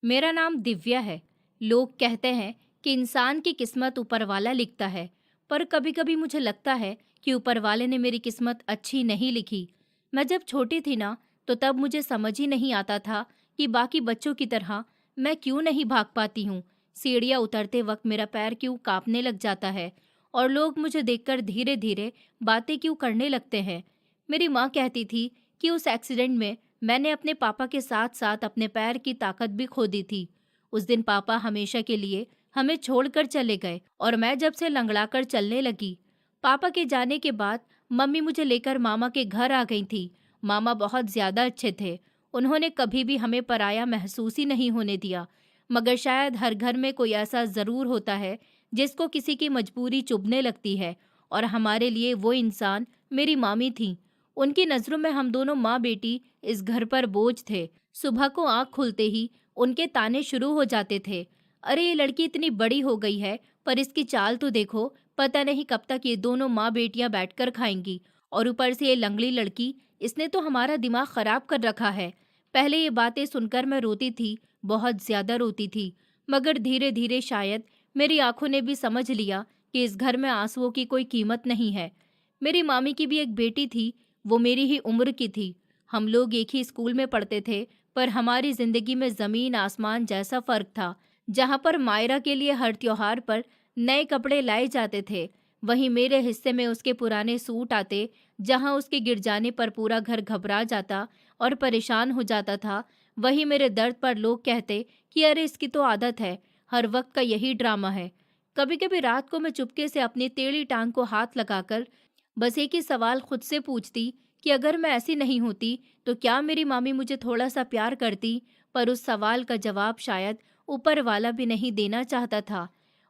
मेरा नाम दिव्या है। लोग कहते हैं कि इंसान की किस्मत ऊपर वाला लिखता है, पर कभी-कभी मुझे लगता है कि ऊपर वाले ने मेरी किस्मत अच्छी नहीं लिखी। मैं जब छोटी थी ना, तो तब मुझे समझ ही नहीं आता था कि बाकी बच्चों की तरह मैं क्यों नहीं भाग पाती हूँ। सीढ़ियाँ उतरते वक्त मेरा पैर क्यों कांपने लग जाता है और लोग मुझे देखकर धीरे-धीरे बातें क्यों करने लगते हैं। मेरी माँ कहती थी कि उस एक्सीडेंट में मैंने अपने पापा के साथ साथ अपने पैर की ताकत भी खो दी थी। उस दिन पापा हमेशा के लिए हमें छोड़कर चले गए और मैं जब से लंगड़ाकर चलने लगी। पापा के जाने के बाद मम्मी मुझे लेकर मामा के घर आ गई थी। मामा बहुत ज्यादा अच्छे थे। उन्होंने कभी भी हमें पराया महसूस ही नहीं होने दिया। मगर शायद हर घर में कोई ऐसा जरूर होता है जिसको किसी की मजबूरी चुभने लगती है, और हमारे लिए वो इंसान मेरी मामी थी। उनकी नज़रों में हम दोनों माँ बेटी इस घर पर बोझ थे। सुबह को आँख खुलते ही उनके ताने शुरू हो जाते थे। अरे ये लड़की इतनी बड़ी हो गई है, पर इसकी चाल तो देखो, पता नहीं कब तक ये दोनों माँ बेटियां बैठकर खाएंगी। और ऊपर से ये लंगड़ी लड़की, इसने तो हमारा दिमाग खराब कर रखा है। पहले ये बातें सुनकर मैं रोती थी, बहुत ज्यादा रोती थी। मगर धीरे धीरे शायद मेरी आंखों ने भी समझ लिया कि इस घर में आंसुओं की कोई कीमत नहीं है। मेरी मामी की भी एक बेटी थी, वो मेरी ही उम्र की थी। हम लोग एक ही स्कूल में पढ़ते थे, पर हमारी जिंदगी में जमीन आसमान जैसा फर्क था। जहाँ पर मायरा के लिए हर त्योहार पर नए कपड़े लाए जाते थे, वहीं मेरे हिस्से में उसके पुराने सूट आते। जहाँ उसके गिर जाने पर पूरा घर घबरा जाता और परेशान हो जाता था, वहीं मेरे दर्द पर लोग कहते कि अरे इसकी तो आदत है, हर वक्त का यही ड्रामा है। कभी कभी रात को मैं चुपके से अपनी टेढ़ी टांग को हाथ लगाकर बस एक ही सवाल खुद से पूछती कि अगर मैं ऐसी नहीं होती तो क्या मेरी मामी मुझे थोड़ा सा प्यार करती। पर उस सवाल का जवाब शायद ऊपर वाला भी नहीं देना चाहता था।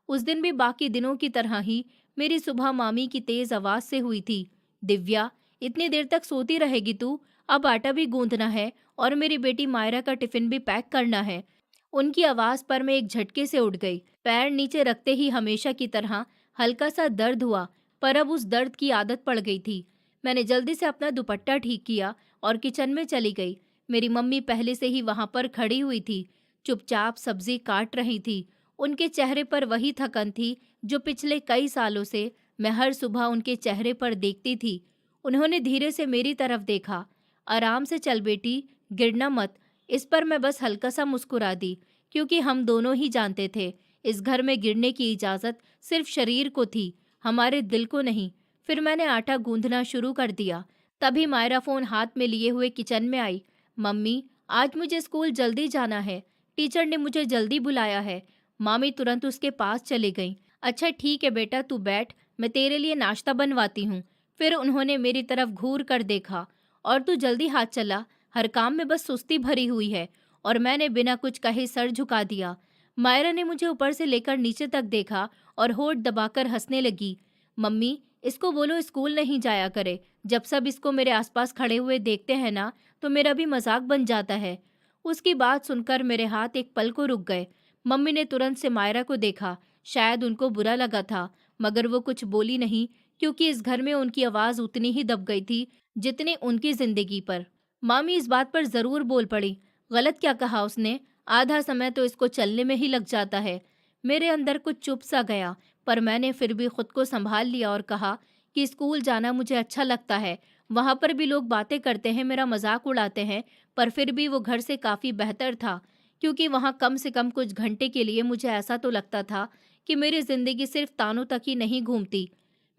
उस दिन भी बाकी दिनों की तरह ही मेरी सुबह मामी की तेज आवाज से हुई थी। दिव्या, इतनी देर तक सोती रहेगी तू? अब आटा भी गूंदना है और मेरी बेटी मायरा का टिफिन भी पैक करना है। उनकी आवाज पर मैं एक झटके से उठ गई। पैर नीचे रखते ही हमेशा की तरह हल्का सा दर्द हुआ, पर अब उस दर्द की आदत पड़ गई थी। मैंने जल्दी से अपना दुपट्टा ठीक किया और किचन में चली गई। मेरी मम्मी पहले से ही वहां पर खड़ी हुई थी, चुपचाप सब्जी काट रही थी। उनके चेहरे पर वही थकन थी जो पिछले कई सालों से मैं हर सुबह उनके चेहरे पर देखती थी। उन्होंने धीरे से मेरी तरफ देखा। आराम से चल बेटी, गिरना मत। इस पर मैं बस हल्का सा मुस्कुरा दी, क्योंकि हम दोनों ही जानते थे इस घर में गिरने की इजाजत सिर्फ शरीर को थी, हमारे दिल को नहीं। फिर मैंने आटा गूंथना शुरू कर दिया। तभी मायरा फोन हाथ में लिए हुए किचन में आई। मम्मी, आज मुझे स्कूल जल्दी जाना है, टीचर ने मुझे जल्दी बुलाया है। मामी तुरंत उसके पास चली गई। अच्छा ठीक है बेटा, तू बैठ, मैं तेरे लिए नाश्ता बनवाती हूँ। फिर उन्होंने मेरी तरफ घूर कर देखा। और तू जल्दी हाथ चला, हर काम में बस सुस्ती भरी हुई है। और मैंने बिना कुछ कहे सर झुका दिया। मायरा ने मुझे ऊपर से लेकर नीचे तक देखा और होठ दबाकर हंसने लगी। मम्मी, इसको बोलो स्कूल नहीं जाया करे। जब सब इसको मेरे आसपास खड़े हुए देखते हैं ना, तो मेरा भी मजाक बन जाता है। उसकी बात सुनकर मेरे हाथ एक पल को रुक गए। मम्मी ने तुरंत से मायरा को देखा। शायद उनको बुरा लगा था, मगर वो कुछ बोली नहीं, क्योंकि इस घर में उनकी आवाज उतनी ही दब गई थी जितनी उनकी जिंदगी पर। मामी इस बात पर जरूर बोल पड़ी, गलत क्या कहा उसने? आधा समय तो इसको चलने में ही लग जाता है। मेरे अंदर कुछ चुप सा गया, पर मैंने फिर भी खुद को संभाल लिया और कहा कि स्कूल जाना मुझे अच्छा लगता है। वहां पर भी लोग बातें करते हैं, मेरा मजाक उड़ाते हैं, पर फिर भी वो घर से काफी बेहतर था, क्योंकि वहां कम से कम कुछ घंटे के लिए मुझे ऐसा तो लगता था कि मेरी जिंदगी सिर्फ तानों तक ही नहीं घूमती।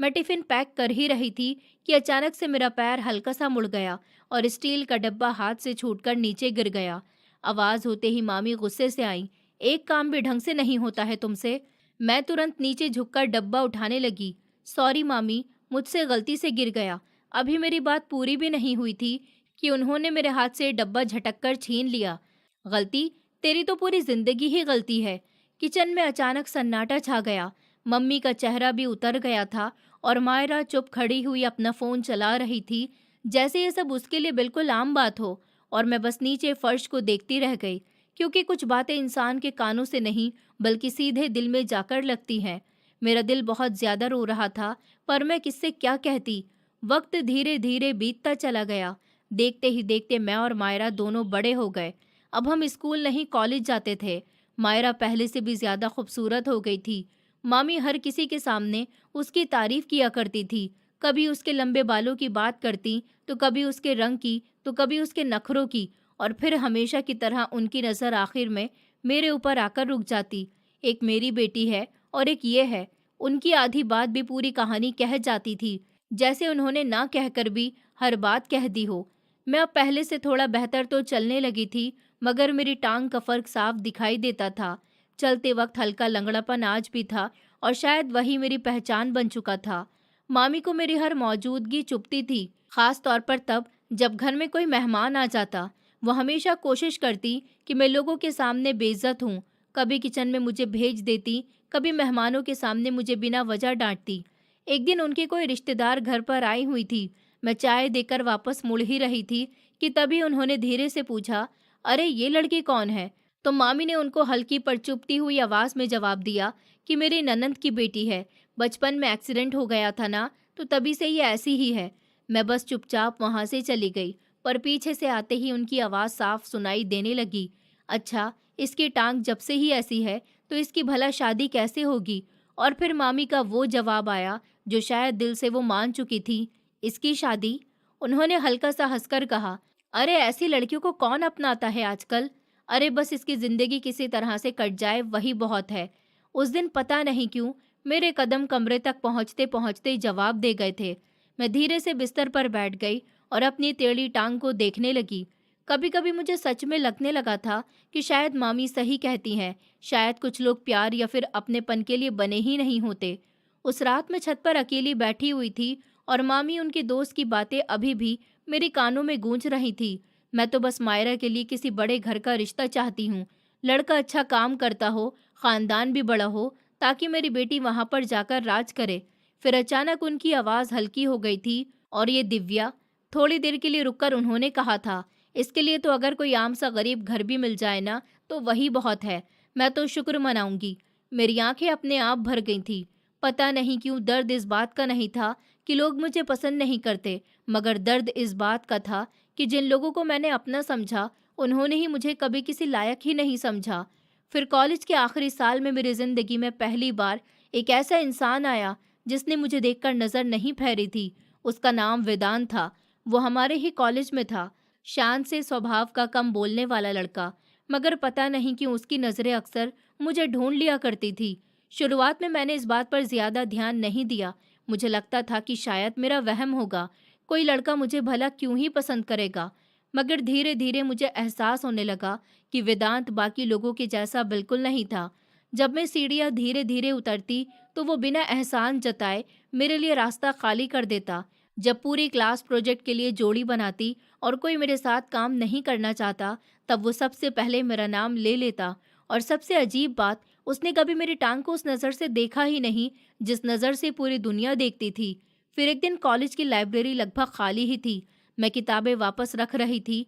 मैं टिफिन पैक कर ही रही थी कि अचानक से मेरा पैर हल्का सा मुड़ गया और स्टील का डब्बा हाथ से छूटकर नीचे गिर गया। आवाज होते ही मामी गुस्से से आई, एक काम भी ढंग से नहीं होता है तुमसे? मैं तुरंत नीचे झुककर डब्बा उठाने लगी। सॉरी मामी, मुझसे गलती से गिर गया। अभी मेरी बात पूरी भी नहीं हुई थी कि उन्होंने मेरे हाथ से डब्बा झटक कर छीन लिया। गलती? तेरी तो पूरी जिंदगी ही गलती है। किचन में अचानक सन्नाटा छा गया। मम्मी का चेहरा भी उतर गया था और मायरा चुप खड़ी हुई अपना फोन चला रही थी, जैसे ये सब उसके लिए बिल्कुल आम बात हो। और मैं बस नीचे फर्श को देखती रह गई, क्योंकि कुछ बातें इंसान के कानों से नहीं बल्कि सीधे दिल में जाकर लगती हैं। मेरा दिल बहुत ज्यादा रो रहा था, पर मैं किससे क्या कहती। वक्त धीरे धीरे बीतता चला गया। देखते ही देखते मैं और मायरा दोनों बड़े हो गए। अब हम स्कूल नहीं कॉलेज जाते थे। मायरा पहले से भी ज्यादा खूबसूरत हो गई थी। मामी हर किसी के सामने उसकी तारीफ किया करती थी। कभी उसके लंबे बालों की बात करती, तो कभी उसके रंग की, तो कभी उसके नखरों की, और फिर हमेशा की तरह उनकी नज़र आखिर में मेरे ऊपर आकर रुक जाती। एक मेरी बेटी है और एक ये है। उनकी आधी बात भी पूरी कहानी कह जाती थी, जैसे उन्होंने ना कहकर भी हर बात कह दी हो। मैं अब पहले से थोड़ा बेहतर तो चलने लगी थी, मगर मेरी टांग का फर्क साफ दिखाई देता था। चलते वक्त हल्का लंगड़ापन आज भी था, और शायद वही मेरी पहचान बन चुका था। मामी को मेरी हर मौजूदगी चुभती थी, खास तौर पर तब जब घर में कोई मेहमान आ जाता। वो हमेशा कोशिश करती कि मैं लोगों के सामने बेइज्जत हूँ। कभी किचन में मुझे भेज देती, कभी मेहमानों के सामने मुझे बिना वजह डांटती। एक दिन उनके कोई रिश्तेदार घर पर आई हुई थी। मैं चाय देकर वापस मुड़ ही रही थी कि तभी उन्होंने धीरे से पूछा, अरे ये लड़की कौन है? तो मामी ने उनको हल्की पर चुभती हुई आवाज़ में जवाब दिया कि मेरी ननंद की बेटी है। बचपन में एक्सीडेंट हो गया था ना, तो तभी से ये ऐसी ही है। मैं बस चुपचाप वहाँ से चली गई, पर पीछे से आते ही उनकी आवाज़ साफ सुनाई देने लगी। अच्छा, इसकी टांग जब से ही ऐसी है, तो इसकी भला शादी कैसे होगी? और फिर मामी का वो जवाब आया जो शायद दिल से वो मान चुकी थी, इसकी शादी? उन्होंने हल्का सा हंसकर कहा, अरे ऐसी लड़कियों को कौन अपनाता है आजकल? अरे बस इसकी जिंदगी किसी तरह से कट जाए वही बहुत है। उस दिन पता नहीं क्यों मेरे कदम कमरे तक पहुंचते पहुंचते ही जवाब दे गए थे। मैं धीरे से बिस्तर पर बैठ गई और अपनी टेढ़ी टांग को देखने लगी। कभी कभी मुझे सच में लगने लगा था कि शायद मामी सही कहती हैं। शायद कुछ लोग प्यार या फिर अपनेपन के लिए बने ही नहीं होते। उस रात मैं छत पर अकेली बैठी हुई थी, और मामी उनके दोस्त की बातें अभी भी मेरे कानों में गूंज रही थी। मैं तो बस मायरा के लिए किसी बड़े घर का रिश्ता चाहती हूँ। लड़का अच्छा काम करता हो, खानदान भी बड़ा हो, ताकि मेरी बेटी वहां पर जाकर राज करे। फिर अचानक उनकी आवाज़ हल्की हो गई थी, और ये दिव्या? थोड़ी देर के लिए रुककर उन्होंने कहा था, इसके लिए तो अगर कोई आम सा गरीब घर भी मिल जाए ना, तो वही बहुत है। मैं तो शुक्र मनाऊंगी। मेरी आंखें अपने आप भर गई थी। पता नहीं क्यों दर्द इस बात का नहीं था कि लोग मुझे पसंद नहीं करते, मगर दर्द इस बात का था कि जिन लोगों को मैंने अपना समझा, उन्होंने ही मुझे कभी किसी लायक ही नहीं समझा। फिर कॉलेज के आखिरी साल में मेरी ज़िंदगी में पहली बार एक ऐसा इंसान आया जिसने मुझे देखकर नज़र नहीं फेरी थी। उसका नाम वेदांत था। वो हमारे ही कॉलेज में था। शांत से स्वभाव का, कम बोलने वाला लड़का, मगर पता नहीं क्यों उसकी नज़रें अक्सर मुझे ढूंढ लिया करती थी। शुरुआत में मैंने इस बात पर ज़्यादा ध्यान नहीं दिया। मुझे लगता था कि शायद मेरा वहम होगा, कोई लड़का मुझे भला क्यों ही पसंद करेगा। मगर धीरे धीरे मुझे एहसास होने लगा कि वेदांत बाकी लोगों के जैसा बिल्कुल नहीं था। जब मैं सीढ़ियाँ धीरे धीरे उतरती, तो वो बिना एहसान जताए मेरे लिए रास्ता खाली कर देता। जब पूरी क्लास प्रोजेक्ट के लिए जोड़ी बनाती और कोई मेरे साथ काम नहीं करना चाहता, तब वो सबसे पहले मेरा नाम ले लेता। और सबसे अजीब बात, उसने कभी मेरी टांग को उस नज़र से देखा ही नहीं जिस नज़र से पूरी दुनिया देखती थी। फिर एक दिन कॉलेज की लाइब्रेरी लगभग खाली ही थी। मैं किताबें वापस रख रही थी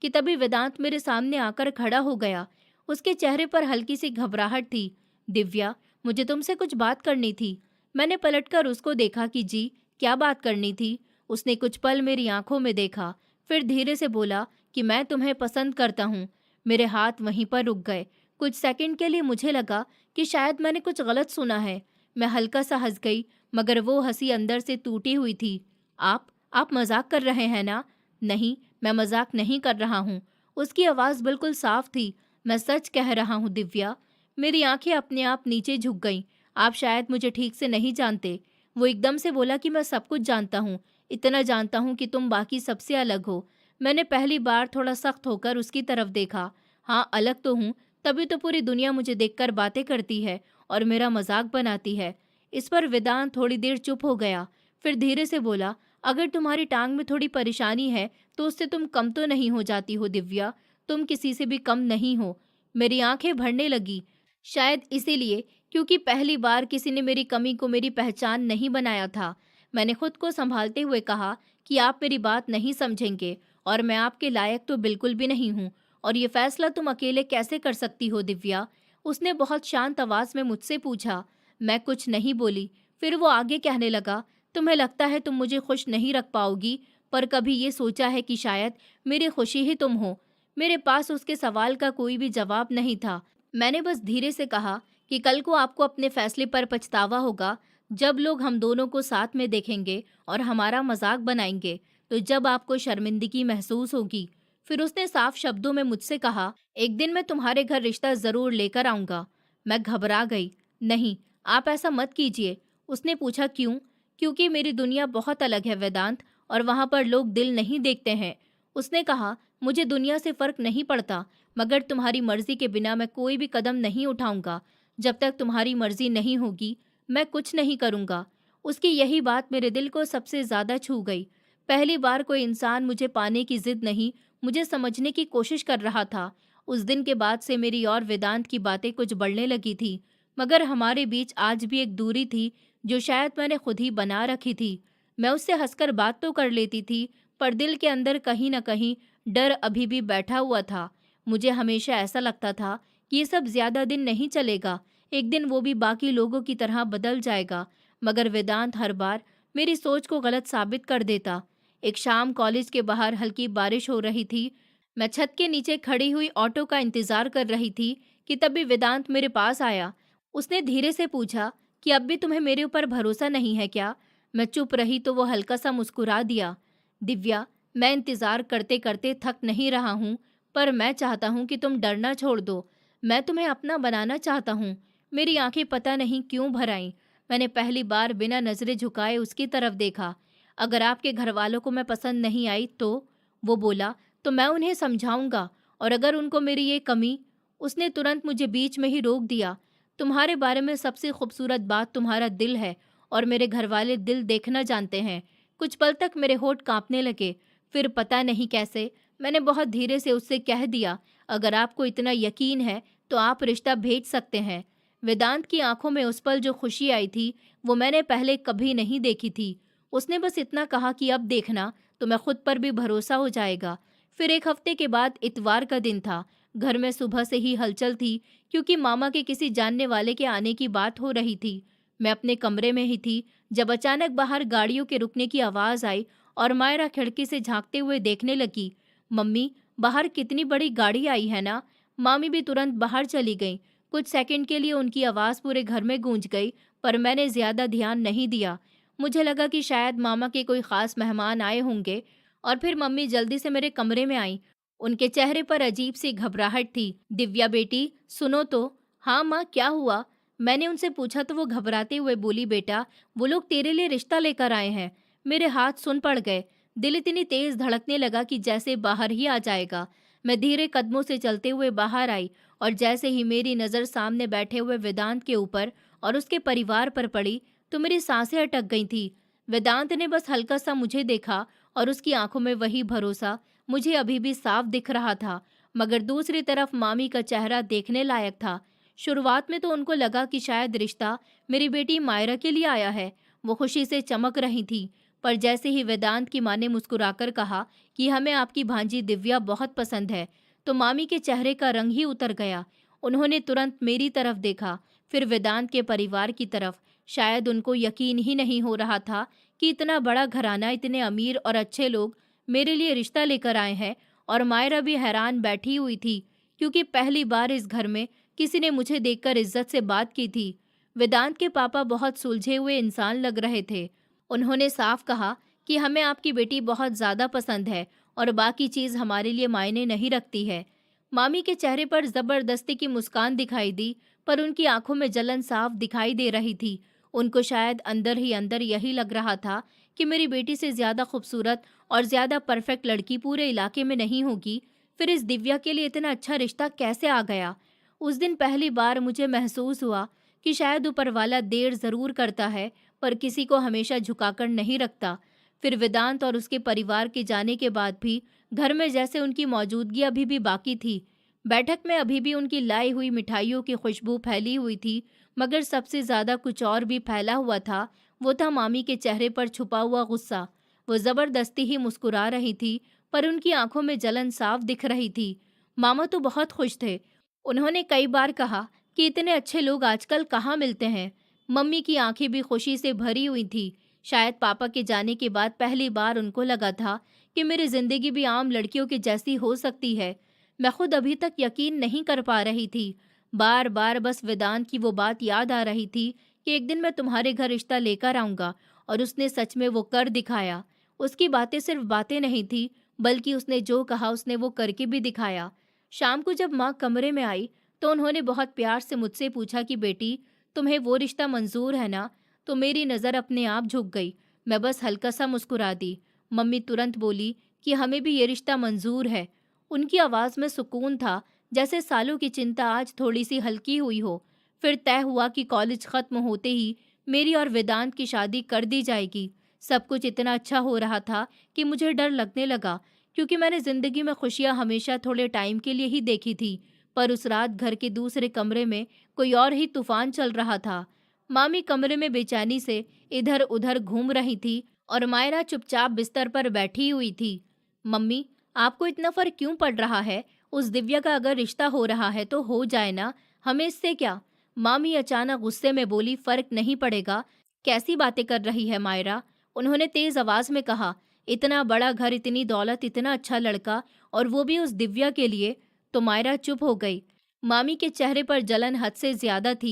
कि तभी वेदांत मेरे सामने आकर खड़ा हो गया। उसके चेहरे पर हल्की सी घबराहट थी। दिव्या, मुझे तुमसे कुछ बात करनी थी। मैंने पलटकर उसको देखा कि जी, क्या बात करनी थी? उसने कुछ पल मेरी आंखों में देखा, फिर धीरे से बोला कि मैं तुम्हें पसंद करता हूँ। मेरे हाथ वहीं पर रुक गए। कुछ सेकंड के लिए मुझे लगा कि शायद मैंने कुछ गलत सुना है। मैं हल्का सा हंस गई, मगर वो हंसी अंदर से टूटी हुई थी। आप मजाक कर रहे हैं ना? नहीं, मैं मजाक नहीं कर रहा हूँ। उसकी आवाज़ बिल्कुल साफ थी। मैं सच कह रहा हूँ दिव्या। मेरी आंखें अपने आप नीचे झुक गईं। आप शायद मुझे ठीक से नहीं जानते। वो एकदम से बोला कि मैं सब कुछ जानता हूँ। इतना जानता हूँ कि तुम बाकी सबसे अलग हो। मैंने पहली बार थोड़ा सख्त होकर उसकी तरफ देखा। हाँ, अलग तो हूँ, तभी तो पूरी दुनिया मुझे देखकर बातें करती है और मेरा मजाक बनाती है। इस पर वेदांत थोड़ी देर चुप हो गया, फिर धीरे से बोला, अगर तुम्हारी टांग में थोड़ी परेशानी है, तो उससे तुम कम तो नहीं हो जाती हो दिव्या। तुम किसी से भी कम नहीं हो। मेरी आंखें भरने लगी, शायद इसीलिए क्योंकि पहली बार किसी ने मेरी कमी को मेरी पहचान नहीं बनाया था। मैंने खुद को संभालते हुए कहा कि आप मेरी बात नहीं समझेंगे, और मैं आपके लायक तो बिल्कुल भी नहीं हूँ, और ये फैसला तुम अकेले कैसे कर सकती हो दिव्या? उसने बहुत शांत आवाज में मुझसे पूछा। मैं कुछ नहीं बोली। फिर वो आगे कहने लगा, तुम्हें लगता है तुम मुझे खुश नहीं रख पाओगी, पर कभी ये सोचा है कि शायद मेरी खुशी ही तुम हो? मेरे पास उसके सवाल का कोई भी जवाब नहीं था। मैंने बस धीरे से कहा कि कल को आपको अपने फैसले पर पछतावा होगा, जब लोग हम दोनों को साथ में देखेंगे और हमारा मजाक बनाएंगे, तो जब आपको शर्मिंदगी महसूस होगी। फिर उसने साफ शब्दों में मुझसे कहा, एक दिन मैं तुम्हारे घर रिश्ता जरूर लेकर आऊंगा। मैं घबरा गई। नहीं, आप ऐसा मत कीजिए। उसने पूछा, क्यों? क्योंकि मेरी दुनिया बहुत अलग है वेदांत, और वहां पर लोग दिल नहीं देखते हैं। उसने कहा, मुझे दुनिया से फर्क नहीं पड़ता, मगर तुम्हारी मर्जी के बिना मैं कोई भी कदम नहीं उठाऊंगा। जब तक तुम्हारी मर्जी नहीं होगी, मैं कुछ नहीं करूंगा। उसकी यही बात मेरे दिल को सबसे ज्यादा छू गई। पहली बार कोई इंसान मुझे पाने की जिद नहीं, मुझे समझने की कोशिश कर रहा था। उस दिन के बाद से मेरी और वेदांत की बातें कुछ बढ़ने लगी थी, मगर हमारे बीच आज भी एक दूरी थी जो शायद मैंने खुद ही बना रखी थी। मैं उससे हंसकर बात तो कर लेती थी, पर दिल के अंदर कहीं न कहीं डर अभी भी बैठा हुआ था। मुझे हमेशा ऐसा लगता था कि ये सब ज्यादा दिन नहीं चलेगा, एक दिन वो भी बाकी लोगों की तरह बदल जाएगा। मगर वेदांत हर बार मेरी सोच को गलत साबित कर देता। एक शाम कॉलेज के बाहर हल्की बारिश हो रही थी। मैं छत के नीचे खड़ी हुई ऑटो का इंतजार कर रही थी कि तभी वेदांत मेरे पास आया। उसने धीरे से पूछा कि अब भी तुम्हें मेरे ऊपर भरोसा नहीं है क्या? मैं चुप रही तो वो हल्का सा मुस्कुरा दिया। दिव्या, मैं इंतजार करते करते थक नहीं रहा हूँ, पर मैं चाहता हूँ कि तुम डरना छोड़ दो। मैं तुम्हें अपना बनाना चाहता हूँ। मेरी आंखें पता नहीं क्यों भर आईं। मैंने पहली बार बिना नजरें झुकाए उसकी तरफ देखा। अगर आपके घर वालों को मैं पसंद नहीं आई तो, वो बोला, तो मैं उन्हें समझाऊंगा। और अगर उनको मेरी ये कमी, उसने तुरंत मुझे बीच में ही रोक दिया। तुम्हारे बारे में सबसे खूबसूरत बात तुम्हारा दिल है, और मेरे घर वाले दिल देखना जानते हैं। कुछ पल तक मेरे होंठ कांपने लगे। फिर पता नहीं कैसे मैंने बहुत धीरे से उससे कह दिया, अगर आपको इतना यकीन है तो आप रिश्ता भेज सकते हैं। वेदांत की आंखों में उस पल जो खुशी आई थी, वो मैंने पहले कभी नहीं देखी थी। उसने बस इतना कहा कि अब देखना, तो मैं खुद पर भी भरोसा हो जाएगा। फिर एक हफ्ते के बाद इतवार का दिन था। घर में सुबह से ही हलचल थी, क्योंकि मामा के किसी जानने वाले के आने की बात हो रही थी। मैं अपने कमरे में ही थी जब अचानक बाहर गाड़ियों के रुकने की आवाज आई, और मायरा खिड़की से झांकते हुए देखने लगी। मम्मी, बाहर कितनी बड़ी गाड़ी आई है ना? मामी भी तुरंत बाहर चली गई। कुछ सेकंड के लिए उनकी आवाज पूरे घर में गूंज गई, पर मैंने ज्यादा ध्यान नहीं दिया। मुझे लगा कि शायद मामा के कोई खास मेहमान आए होंगे। और फिर मम्मी जल्दी से मेरे कमरे में आई। उनके चेहरे पर अजीब सी घबराहट थी। दिव्या बेटी, सुनो तो। हाँ माँ, क्या हुआ? मैंने उनसे पूछा तो वो घबराते हुए बोली, बेटा, वो लोग तेरे लिए रिश्ता लेकर आए हैं। मेरे हाथ सुन पड़ गए। दिल इतनी तेज धड़कने लगा कि जैसे बाहर ही आ जाएगा। मैं धीरे कदमों से चलते हुए बाहर आई, और जैसे ही मेरी नज़र सामने बैठे हुए वेदांत के ऊपर और उसके परिवार पर पड़ी, तो मेरी सांसें अटक गई थी। वेदांत ने बस हल्का सा मुझे देखा, और उसकी आंखों में वही भरोसा मुझे अभी भी साफ दिख रहा था। मगर दूसरी तरफ मामी का चेहरा देखने लायक था। शुरुआत में तो उनको लगा कि शायद रिश्ता मेरी बेटी मायरा के लिए आया है। वो खुशी से चमक रही थी। पर जैसे ही वेदांत की माँ ने मुस्कुराकर कहा कि हमें आपकी भांजी दिव्या बहुत पसंद है, तो मामी के चेहरे का रंग ही उतर गया। उन्होंने तुरंत मेरी तरफ देखा, फिर वेदांत के परिवार की तरफ। शायद उनको यकीन ही नहीं हो रहा था कि इतना बड़ा घराना, इतने अमीर और अच्छे लोग मेरे लिए रिश्ता लेकर आए हैं। और मायरा भी हैरान बैठी हुई थी, क्योंकि पहली बार इस घर में किसी ने मुझे देखकर इज्जत से बात की थी। वेदांत के पापा बहुत सुलझे हुए इंसान लग रहे थे। उन्होंने साफ कहा कि हमें आपकी बेटी बहुत ज़्यादा पसंद है, और बाकी चीज़ हमारे लिए मायने नहीं रखती है। मामी के चेहरे पर ज़बरदस्ती की मुस्कान दिखाई दी, पर उनकी आंखों में जलन साफ दिखाई दे रही थी। उनको शायद अंदर ही अंदर यही लग रहा था कि मेरी बेटी से ज़्यादा खूबसूरत और ज़्यादा परफेक्ट लड़की पूरे इलाके में नहीं होगी। फिर इस दिव्या के लिए इतना अच्छा रिश्ता कैसे आ गया? उस दिन पहली बार मुझे महसूस हुआ कि शायद ऊपर वाला देर ज़रूर करता है, पर किसी को हमेशा झुकाकर नहीं रखता। फिर वेदांत और उसके परिवार के जाने के बाद भी घर में जैसे उनकी मौजूदगी अभी भी बाकी थी। बैठक में अभी भी उनकी लाई हुई मिठाइयों की खुशबू फैली हुई थी, मगर सबसे ज़्यादा कुछ और भी फैला हुआ था। वो था मामी के चेहरे पर छुपा हुआ गुस्सा। वो ज़बरदस्ती ही मुस्कुरा रही थी, पर उनकी आंखों में जलन साफ दिख रही थी। मामा तो बहुत खुश थे। उन्होंने कई बार कहा कि इतने अच्छे लोग आजकल कहाँ मिलते हैं। मम्मी की आंखें भी खुशी से भरी हुई थी। शायद पापा के जाने के बाद पहली बार उनको लगा था कि मेरी जिंदगी भी आम लड़कियों की जैसी हो सकती है। मैं खुद अभी तक यकीन नहीं कर पा रही थी। बार बार बस वेदांत की वो बात याद आ रही थी कि एक दिन मैं तुम्हारे घर रिश्ता लेकर आऊंगा, और उसने सच में वो कर दिखाया। उसकी बातें सिर्फ बातें नहीं थी, बल्कि उसने जो कहा उसने वो करके भी दिखाया। शाम को जब माँ कमरे में आई तो उन्होंने बहुत प्यार से मुझसे पूछा कि बेटी, तुम्हें वो रिश्ता मंजूर है ना? तो मेरी नज़र अपने आप झुक गई। मैं बस हल्का सा मुस्कुरा दी। मम्मी तुरंत बोली कि हमें भी ये रिश्ता मंजूर है। उनकी आवाज़ में सुकून था, जैसे सालों की चिंता आज थोड़ी सी हल्की हुई हो। फिर तय हुआ कि कॉलेज ख़त्म होते ही मेरी और वेदांत की शादी कर दी जाएगी। सब कुछ इतना अच्छा हो रहा था कि मुझे डर लगने लगा, क्योंकि मैंने ज़िंदगी में खुशियाँ हमेशा थोड़े टाइम के लिए ही देखी थी। पर उस रात घर के दूसरे कमरे में कोई और ही तूफान चल रहा था। मामी कमरे में बेचैनी से इधर उधर घूम रही थी, और मायरा चुपचाप बिस्तर पर बैठी हुई थी। मम्मी, आपको इतना फर्क क्यों पड़ रहा है? उस दिव्या का अगर रिश्ता हो रहा है तो हो जाए ना, हमें इससे क्या? मामी अचानक गुस्से में बोली, फर्क नहीं पड़ेगा। कैसी बातें कर रही है मायरा? उन्होंने तेज आवाज में कहा। इतना बड़ा घर, इतनी दौलत, इतना अच्छा लड़का, और वो भी उस दिव्या के लिए। तो मायरा चुप हो गई। मामी के चेहरे पर जलन हद से ज्यादा थी।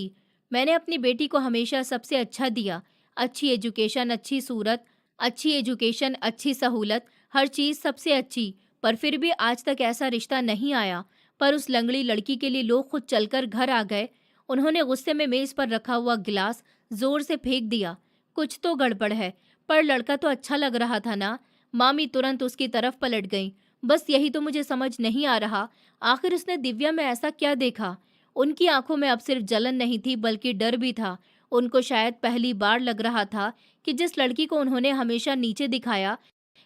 मैंने अपनी बेटी को हमेशा सबसे अच्छा दिया। अच्छी एजुकेशन, अच्छी सूरत, अच्छी एजुकेशन, अच्छी सहूलत, हर चीज़ सबसे अच्छी। पर फिर भी आज तक ऐसा रिश्ता नहीं आया। पर उस लंगड़ी लड़की के लिए लोग खुद चलकर घर आ गए। उन्होंने गुस्से में मेज पर रखा हुआ गिलास जोर से फेंक दिया। कुछ तो गड़बड़ है। पर लड़का तो अच्छा लग रहा था ना? मामी तुरंत उसकी तरफ पलट गई। बस यही तो मुझे समझ नहीं आ रहा, आखिर उसने दिव्या में ऐसा क्या देखा? उनकी आंखों में अब सिर्फ जलन नहीं थी, बल्कि डर भी था। उनको शायद पहली बार लग रहा था कि जिस लड़की को उन्होंने हमेशा नीचे दिखाया,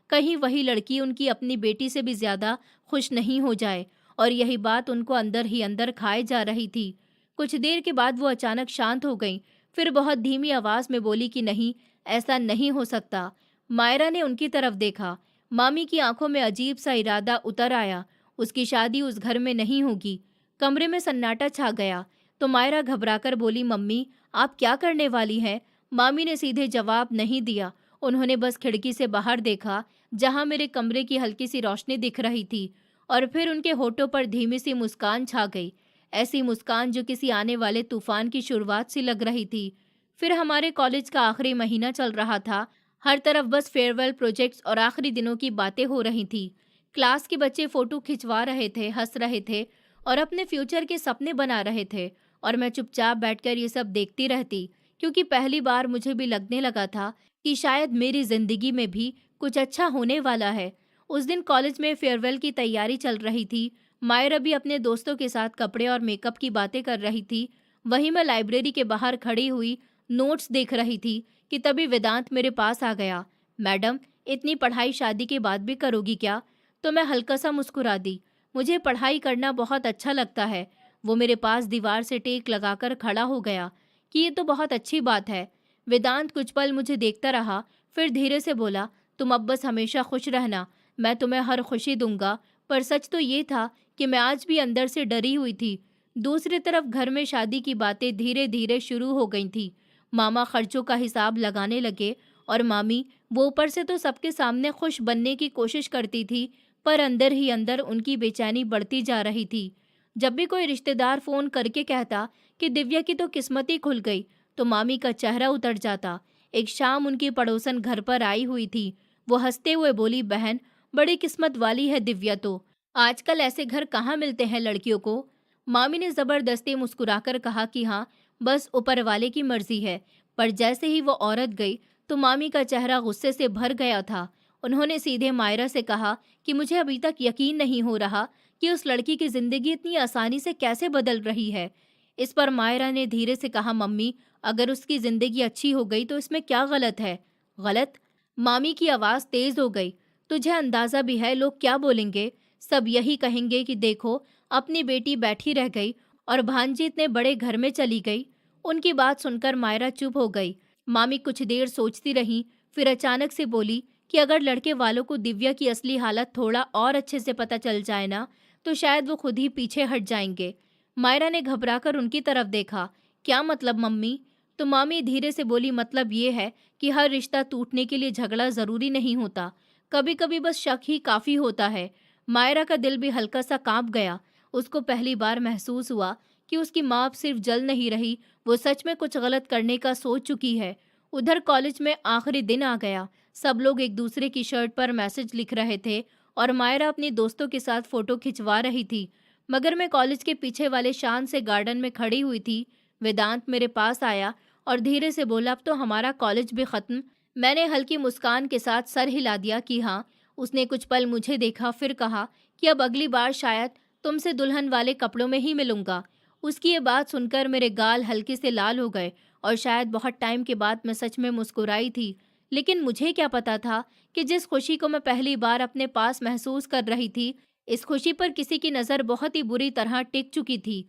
कहीं वही लड़की उनकी अपनी बेटी से भी ज्यादा खुश नहीं हो जाए। और यही बात उनको अंदर ही अंदर खाए जा रही थी। कुछ देर के बाद वो अचानक शांत हो गई। फिर बहुत धीमी आवाज में बोली कि नहीं, ऐसा नहीं हो सकता। मायरा ने उनकी तरफ देखा। मामी की आंखों में अजीब सा इरादा उतर आया। उसकी शादी उस घर में नहीं होगी। कमरे में सन्नाटा छा गया। तो मायरा घबराकर बोली, मम्मी, आप क्या करने वाली हैं? मामी ने सीधे जवाब नहीं दिया। उन्होंने बस खिड़की से बाहर देखा, जहां मेरे कमरे की हल्की सी रोशनी दिख रही थी। और फिर उनके होठों पर धीमी सी मुस्कान छा गई। ऐसी मुस्कान जो किसी आने वाले तूफान की शुरुआत सी लग रही थी। फिर हमारे कॉलेज का आखिरी महीना चल रहा था। हर तरफ बस फेयरवेल प्रोजेक्ट्स और आखिरी दिनों की बातें हो रही थी। क्लास के बच्चे फोटो खिंचवा रहे थे, हंस रहे थे, और अपने फ्यूचर के सपने बना रहे थे। और मैं चुपचाप बैठकर ये सब देखती रहती, क्योंकि पहली बार मुझे भी लगने लगा था कि शायद मेरी जिंदगी में भी कुछ अच्छा होने वाला है। उस दिन कॉलेज में फेयरवेल की तैयारी चल रही थी। मायरा भी अपने दोस्तों के साथ कपड़े और मेकअप की बातें कर रही थी। वहीं मैं लाइब्रेरी के बाहर खड़ी हुई नोट्स देख रही थी कि तभी वेदांत मेरे पास आ गया। मैडम, इतनी पढ़ाई शादी के बाद भी करोगी क्या? तो मैं हल्का सा मुस्कुरा दी। मुझे पढ़ाई करना बहुत अच्छा लगता है। वो मेरे पास दीवार से टेक लगाकर खड़ा हो गया कि ये तो बहुत अच्छी बात है। वेदांत कुछ पल मुझे देखता रहा, फिर धीरे से बोला, तुम अब बस हमेशा खुश रहना, मैं तुम्हें हर खुशी दूंगा। पर सच तो ये था कि मैं आज भी अंदर से डरी हुई थी। दूसरी तरफ घर में शादी की बातें धीरे धीरे शुरू हो गई थी। मामा खर्चों का हिसाब लगाने लगे, और मामी, वो ऊपर से तो सबके सामने खुश बनने की कोशिश करती थी, पर अंदर ही अंदर उनकी बेचैनी बढ़ती जा रही थी। जब भी कोई रिश्तेदार फोन करके कहता कि दिव्या की तो किस्मत ही खुल गई, तो मामी का चेहरा उतर जाता। एक शाम उनकी पड़ोसन घर पर आई हुई थी। वो हंसते हुए बोली, बहन, बड़ी किस्मत वाली है दिव्या तो। आजकल ऐसे घर कहाँ मिलते हैं लड़कियों को? मामी ने जबरदस्ती मुस्कुराकर कहा कि हाँ, बस ऊपर वाले की मर्जी है। पर जैसे ही वो औरत गई तो मामी का चेहरा गुस्से से भर गया था। उन्होंने सीधे मायरा से कहा कि मुझे अभी तक यकीन नहीं हो रहा कि उस लड़की की जिंदगी इतनी आसानी से कैसे बदल रही है। इस पर मायरा ने धीरे से कहा, मम्मी, अगर उसकी जिंदगी अच्छी हो गई तो इसमें क्या गलत है? गलत? मामी की आवाज तेज हो गई। तुझे अंदाजा भी है लोग क्या बोलेंगे? सब यही कहेंगे कि देखो, अपनी बेटी बैठी रह गई और भांजी इतने बड़े घर में चली गई। उनकी बात सुनकर मायरा चुप हो गई। मामी कुछ देर सोचती रही, फिर अचानक से बोली कि अगर लड़के वालों को दिव्या की असली हालत थोड़ा और अच्छे से पता चल जाए ना, तो शायद वो खुद ही पीछे हट जाएंगे। मायरा ने घबराकर उनकी तरफ देखा। क्या मतलब मम्मी? तो मामी धीरे से बोली, मतलब ये है कि हर रिश्ता टूटने के लिए झगड़ा जरूरी नहीं होता। कभी कभी बस शक ही काफी होता है। मायरा का दिल भी हल्का सा कांप गया। उसको पहली बार महसूस हुआ कि उसकी माँ अब सिर्फ जल नहीं रही, वो सच में कुछ गलत करने का सोच चुकी है। उधर कॉलेज में आखिरी दिन आ गया। सब लोग एक दूसरे की शर्ट पर मैसेज लिख रहे थे और मायरा अपनी दोस्तों के साथ फोटो खिंचवा रही थी। मगर मैं कॉलेज के पीछे वाले शान से गार्डन में खड़ी हुई थी। वेदांत मेरे पास आया और धीरे से बोला, अब तो हमारा कॉलेज भी खत्म। मैंने हल्की मुस्कान के साथ सर हिला दिया कि हाँ। उसने कुछ पल मुझे देखा, फिर कहा कि अब अगली बार शायद तुमसे दुल्हन वाले कपड़ों में ही मिलूंगा। उसकी ये बात सुनकर मेरे गाल हल्के से लाल हो गए और शायद बहुत टाइम के बाद मैं सच में मुस्कुराई थी। लेकिन मुझे क्या पता था कि जिस खुशी को मैं पहली बार अपने पास महसूस कर रही थी, इस खुशी पर किसी की नज़र बहुत ही बुरी तरह टिक चुकी थी।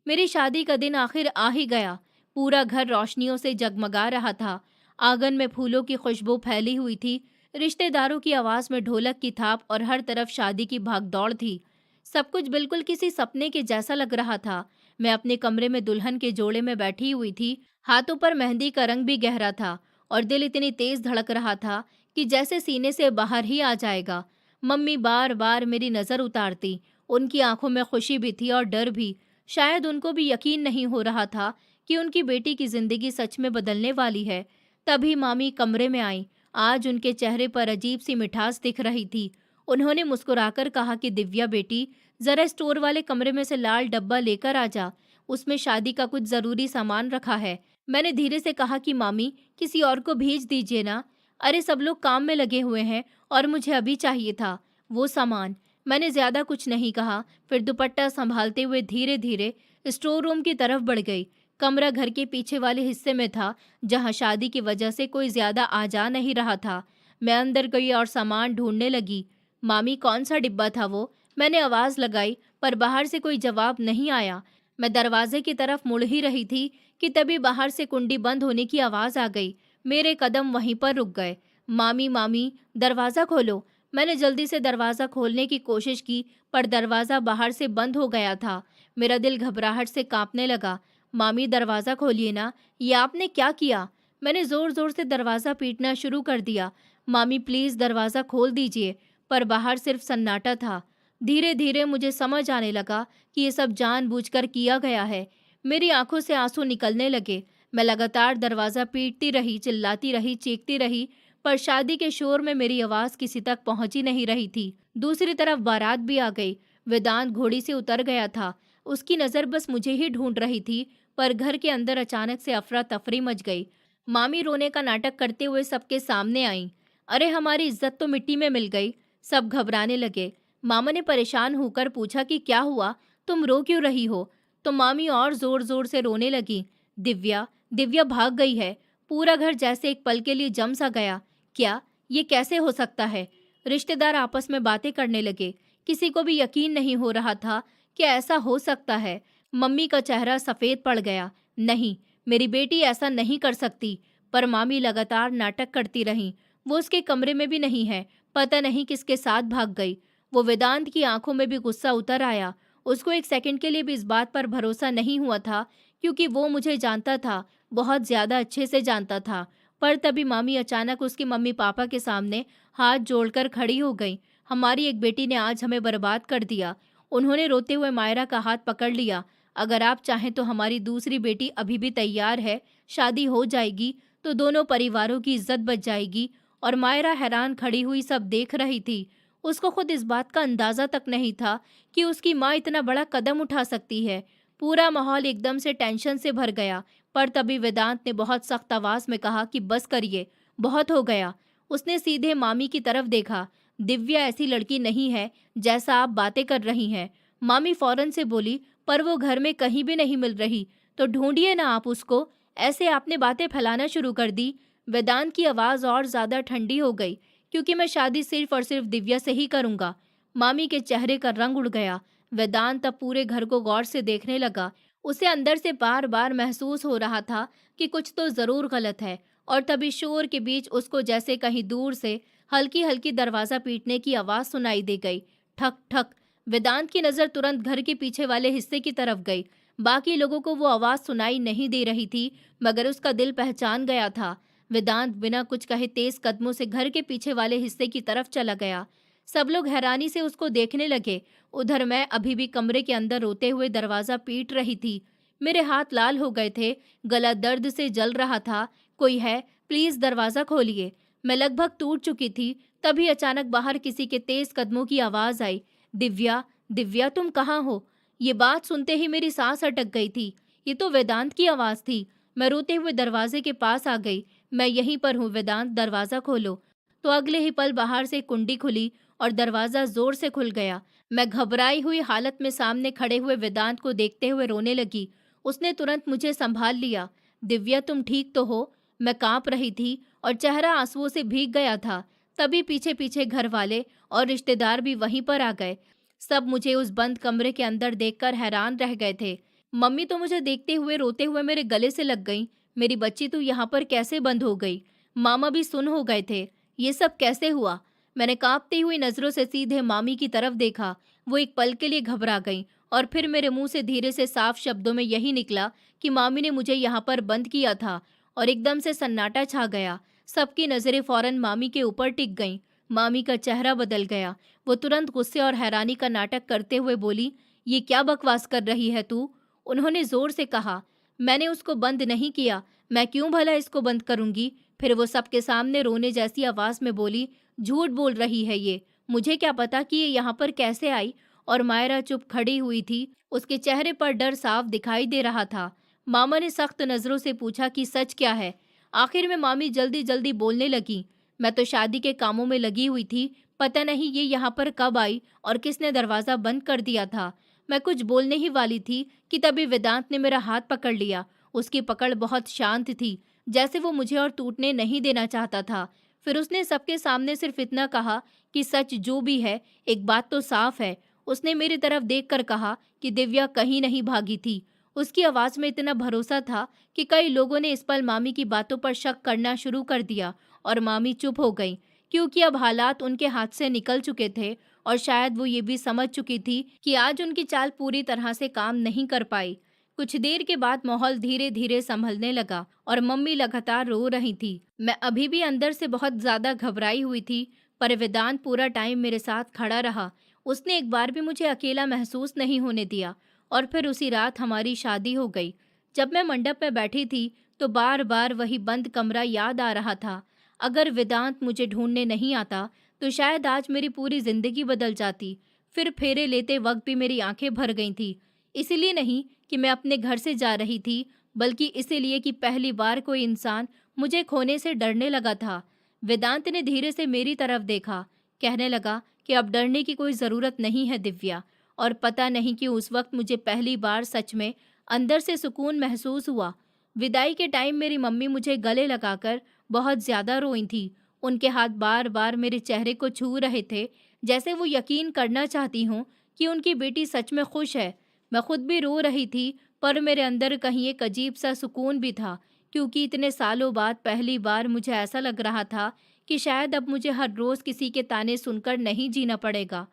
मेरी शादी का दिन आखिर आ ही गया। पूरा घर रोशनियों से जगमगा रहा था। आंगन में फूलों की खुशबू फैली हुई थी। रिश्तेदारों की आवाज़ में ढोलक की थाप और हर तरफ शादी की भागदौड़ थी। सब कुछ बिल्कुल किसी सपने के जैसा लग रहा था। मैं अपने कमरे में दुल्हन के जोड़े में बैठी हुई थी। हाथों पर मेहंदी का रंग भी गहरा था और दिल इतनी तेज धड़क रहा था कि जैसे सीने से बाहर ही आ जाएगा। मम्मी बार बार मेरी नज़र उतारती। उनकी आंखों में खुशी भी थी और डर भी। शायद उनको भी यकीन नहीं हो रहा था कि उनकी बेटी की जिंदगी सच में बदलने वाली है। तभी मामी कमरे में आई। आज उनके चेहरे पर अजीब सी मिठास दिख रही थी। उन्होंने मुस्कुराकर कहा कि दिव्या बेटी, जरा स्टोर वाले कमरे में से लाल डब्बा लेकर आ जा, उसमें शादी का कुछ जरूरी सामान रखा है। मैंने धीरे से कहा कि मामी, किसी और को भेज दीजिए ना। अरे सब लोग काम में लगे हुए हैं और मुझे अभी चाहिए था वो सामान। मैंने ज्यादा कुछ नहीं कहा, फिर दुपट्टा संभालते हुए धीरे धीरे स्टोर रूम की तरफ बढ़ गई। कमरा घर के पीछे वाले हिस्से में था, जहां शादी की वजह से कोई ज्यादा आ जा नहीं रहा था। मैं अंदर गई और सामान ढूंढने लगी। मामी, कौन सा डिब्बा था वो? मैंने आवाज लगाई, पर बाहर से कोई जवाब नहीं आया। मैं दरवाजे की तरफ मुड़ ही रही थी कि तभी बाहर से कुंडी बंद होने की आवाज आ गई। मेरे कदम वहीं पर रुक गए। मामी, मामी, दरवाजा खोलो। मैंने जल्दी से दरवाजा खोलने की कोशिश की, पर दरवाजा बाहर से बंद हो गया था। मेरा दिल घबराहट से कांपने लगा। मामी, दरवाजा खोलिए ना, ये आपने क्या किया? मैंने जोर जोर से दरवाजा पीटना शुरू कर दिया। मामी प्लीज दरवाजा खोल दीजिए। पर बाहर सिर्फ सन्नाटा था। धीरे धीरे मुझे समझ आने लगा कि ये सब जानबूझकर किया गया है। मेरी आंखों से आंसू निकलने लगे। मैं लगातार दरवाजा पीटती रही, चिल्लाती रही, चीखती रही, पर शादी के शोर में मेरी आवाज किसी तक पहुंच ही नहीं रही थी। दूसरी तरफ बारात भी आ गई। वेदांत घोड़ी से उतर गया था। उसकी नजर बस मुझे ही ढूंढ रही थी, पर घर के अंदर अचानक से अफरा तफरी मच गई। मामी रोने का नाटक करते हुए सबके सामने आईं। अरे हमारी इज्जत तो मिट्टी में मिल गई। सब घबराने लगे। मामा ने परेशान होकर पूछा कि क्या हुआ, तुम रो क्यों रही हो? तो मामी और जोर जोर से रोने लगी। दिव्या, दिव्या भाग गई है। पूरा घर जैसे एक पल के लिए जम सा गया। क्या? ये कैसे हो सकता है? रिश्तेदार आपस में बातें करने लगे। किसी को भी यकीन नहीं हो रहा था कि ऐसा हो सकता है। मम्मी का चेहरा सफेद पड़ गया। नहीं, मेरी बेटी ऐसा नहीं कर सकती। पर मामी लगातार नाटक करती रहीं। वो उसके कमरे में भी नहीं है, पता नहीं किसके साथ भाग गई। वो वेदांत की आंखों में भी गुस्सा उतर आया। उसको एक सेकंड के लिए भी इस बात पर भरोसा नहीं हुआ था, क्योंकि वो मुझे जानता था, बहुत ज्यादा अच्छे से जानता था। पर तभी मामी अचानक उसकी मम्मी पापा के सामने हाथ जोड़कर खड़ी हो गई। हमारी एक बेटी ने आज हमें बर्बाद कर दिया। उन्होंने रोते हुए मायरा का हाथ पकड़ लिया। अगर आप चाहें तो हमारी दूसरी बेटी अभी भी तैयार है, शादी हो जाएगी तो दोनों परिवारों की इज्जत बच जाएगी। और मायरा हैरान खड़ी हुई सब देख रही थी। उसको खुद इस बात का अंदाजा तक नहीं था कि उसकी माँ इतना बड़ा कदम उठा सकती है। पूरा माहौल एकदम से टेंशन से भर गया। पर तभी वेदांत ने बहुत सख्त आवाज में कहा कि बस करिए, बहुत हो गया। उसने सीधे मामी की तरफ देखा। दिव्या ऐसी लड़की नहीं है जैसा आप बातें कर रही हैं। मामी फौरन से बोली, पर वो घर में कहीं भी नहीं मिल रही, तो ढूंढिए ना आप उसको। ऐसे आपने बातें फैलाना शुरू कर दी। वेदांत की आवाज और ज्यादा ठंडी हो गई, क्योंकि मैं शादी सिर्फ और सिर्फ दिव्या से ही करूंगा। मामी के चेहरे का रंग उड़ गया। वेदांत अब पूरे घर को गौर से देखने लगा। उसे अंदर से बार बार महसूस हो रहा था कि कुछ तो जरूर गलत है। और तभी शोर के बीच उसको जैसे कहीं दूर से हल्की हल्की दरवाजा पीटने की आवाज सुनाई दे गई। ठक ठक। वेदांत की नजर तुरंत घर के पीछे वाले हिस्से की तरफ गई। बाकी लोगों को वो आवाज सुनाई नहीं दे रही थी, मगर उसका दिल पहचान गया था। वेदांत बिना कुछ कहे तेज कदमों से घर के पीछे वाले हिस्से की तरफ चला गया। सब लोग हैरानी से उसको देखने लगे। उधर मैं अभी भी कमरे के अंदर रोते हुए दरवाज़ा पीट रही थी। मेरे हाथ लाल हो गए थे, गला दर्द से जल रहा था। कोई है? प्लीज़ दरवाज़ा खोलिए। मैं लगभग टूट चुकी थी, तभी अचानक बाहर किसी के तेज़ कदमों की आवाज़ आई। दिव्या, दिव्या तुम कहाँ हो? ये बात सुनते ही मेरी सांस अटक गई थी। ये तो वेदांत की आवाज़ थी। मैं रोते हुए दरवाजे के पास आ गई। मैं यहीं पर हूँ वेदांत, दरवाज़ा खोलो। तो अगले ही पल बाहर से कुंडी खुली और दरवाज़ा ज़ोर से खुल गया। मैं घबराई हुई हालत में सामने खड़े हुए वेदांत को देखते हुए रोने लगी। उसने तुरंत मुझे संभाल लिया। दिव्या तुम ठीक तो हो? मैं कांप रही थी और चेहरा आंसुओं से भीग गया था। तभी पीछे पीछे घर वाले और रिश्तेदार भी वहीं पर आ गए। सब मुझे उस बंद कमरे के अंदर देखकर हैरान रह गए थे। मम्मी तो मुझे देखते हुए रोते हुए मेरे गले से लग गई। मेरी बच्ची तू यहाँ पर कैसे बंद हो गई? मामा भी सुन हो गए थे। ये सब कैसे हुआ? मैंने कांपती हुई नजरों से सीधे मामी की तरफ देखा। वो एक पल के लिए घबरा गई और फिर मेरे मुंह से धीरे से साफ शब्दों में यही निकला कि मामी ने मुझे यहाँ पर बंद किया था। और एकदम से सन्नाटा छा गया। सबकी नजरें फौरन मामी के ऊपर टिक गईं। मामी का चेहरा बदल गया। वो तुरंत गुस्से और हैरानी का नाटक करते हुए बोली, ये क्या बकवास कर रही है तू? उन्होंने जोर से कहा, मैंने उसको बंद नहीं किया। मैं क्यों भला इसको बंद करूंगी? फिर वो सबके सामने रोने जैसी आवाज में बोली, झूठ बोल रही है ये। मुझे क्या पता कि ये यहाँ पर कैसे आई? और मायरा चुप खड़ी हुई थी। उसके चेहरे पर डर साफ दिखाई दे रहा था। मामा ने सख्त नजरों से पूछा कि सच क्या है? आखिर में मामी जल्दी जल्दी बोलने लगी, मैं तो शादी के कामों में लगी हुई थी। पता नहीं ये यहाँ पर कब आई और किसने दरवाज़ा बंद कर दिया था। मैं कुछ बोलने ही वाली थी कि तभी वेदांत ने मेरा हाथ पकड़ लिया। उसकी पकड़ बहुत शांत थी, जैसे वो मुझे और टूटने नहीं देना चाहता था। फिर उसने सबके सामने सिर्फ इतना कहा कि सच जो भी है, एक बात तो साफ है। उसने मेरी तरफ देखकर कहा कि दिव्या कहीं नहीं भागी थी। उसकी आवाज़ में इतना भरोसा था कि कई लोगों ने इस पल मामी की बातों पर शक करना शुरू कर दिया और मामी चुप हो गई, क्योंकि अब हालात उनके हाथ से निकल चुके थे और शायद वो ये भी समझ चुकी थी कि आज उनकी चाल पूरी तरह से काम नहीं कर पाई। कुछ देर के बाद माहौल धीरे धीरे संभलने लगा और मम्मी लगातार रो रही थी। मैं अभी भी अंदर से बहुत ज्यादा घबराई हुई थी, पर वेदांत पूरा टाइम मेरे साथ खड़ा रहा। उसने एक बार भी मुझे अकेला महसूस नहीं होने दिया। और फिर उसी रात हमारी शादी हो गई। जब मैं मंडप में बैठी थी तो बार बार वही बंद कमरा याद आ रहा था। अगर वेदांत मुझे ढूंढने नहीं आता तो शायद आज मेरी पूरी जिंदगी बदल जाती। फिर फेरे लेते वक्त भी मेरी आंखें भर गई थी। इसीलिए नहीं कि मैं अपने घर से जा रही थी, बल्कि इसीलिए कि पहली बार कोई इंसान मुझे खोने से डरने लगा था। वेदांत ने धीरे से मेरी तरफ देखा, कहने लगा कि अब डरने की कोई ज़रूरत नहीं है दिव्या। और पता नहीं कि उस वक्त मुझे पहली बार सच में अंदर से सुकून महसूस हुआ। विदाई के टाइम मेरी मम्मी मुझे गले लगाकर बहुत ज़्यादा रोई थी। उनके हाथ बार बार मेरे चेहरे को छू रहे थे, जैसे वो यकीन करना चाहती हूँ कि उनकी बेटी सच में खुश है। मैं खुद भी रो रही थी, पर मेरे अंदर कहीं एक अजीब सा सुकून भी था, क्योंकि इतने सालों बाद पहली बार मुझे ऐसा लग रहा था कि शायद अब मुझे हर रोज़ किसी के ताने सुनकर नहीं जीना पड़ेगा।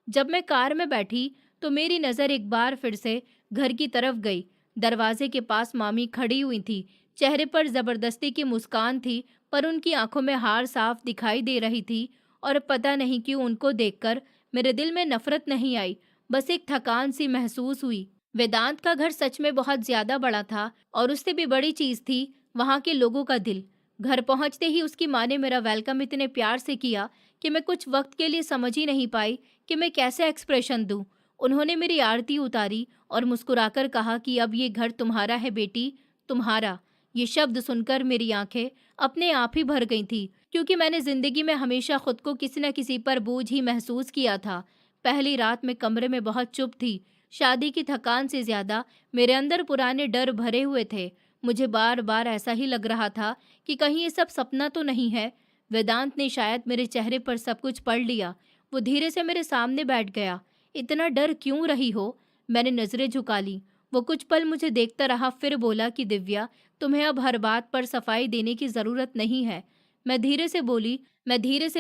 जब मैं कार में बैठी तो मेरी नज़र एक बार फिर से घर की तरफ गई। दरवाजे के पास मामी खड़ी हुई थी। चेहरे पर ज़बरदस्ती की मुस्कान थी, पर उनकी आंखों में हार साफ दिखाई दे रही थी। और पता नहीं क्यों उनको देखकर मेरे दिल में नफरत नहीं आई, बस एक थकान सी महसूस हुई। वेदांत का घर सच में बहुत ज़्यादा बड़ा था और उससे भी बड़ी चीज़ थी वहाँ के लोगों का दिल। घर पहुँचते ही उसकी माँ ने मेरा वेलकम इतने प्यार से किया कि मैं कुछ वक्त के लिए समझ ही नहीं पाई कि मैं कैसे एक्सप्रेशन दूं। उन्होंने मेरी आरती उतारी और मुस्कुराकर कहा कि अब ये घर तुम्हारा है बेटी, तुम्हारा। ये शब्द सुनकर मेरी आंखें अपने आप ही भर गई थी, क्योंकि मैंने जिंदगी में हमेशा खुद को किसी न किसी पर बोझ ही महसूस किया था। पहली रात में कमरे में बहुत चुप थी। शादी की थकान से ज्यादा मेरे अंदर पुराने डर भरे हुए थे। मुझे बार बार ऐसा ही लग रहा था कि कहीं ये सब सपना तो नहीं है। वेदांत ने शायद मेरे चेहरे पर सब कुछ पढ़ लिया। वो धीरे से मेरे सामने बैठ गया। इतना डर क्यों रही हो? मैंने नजरें झुका ली। वो कुछ पल मुझे देखता रहा, फिर बोला कि दिव्या, तुम्हें अब हर बात पर सफाई देने की जरूरत नहीं है। मैं धीरे से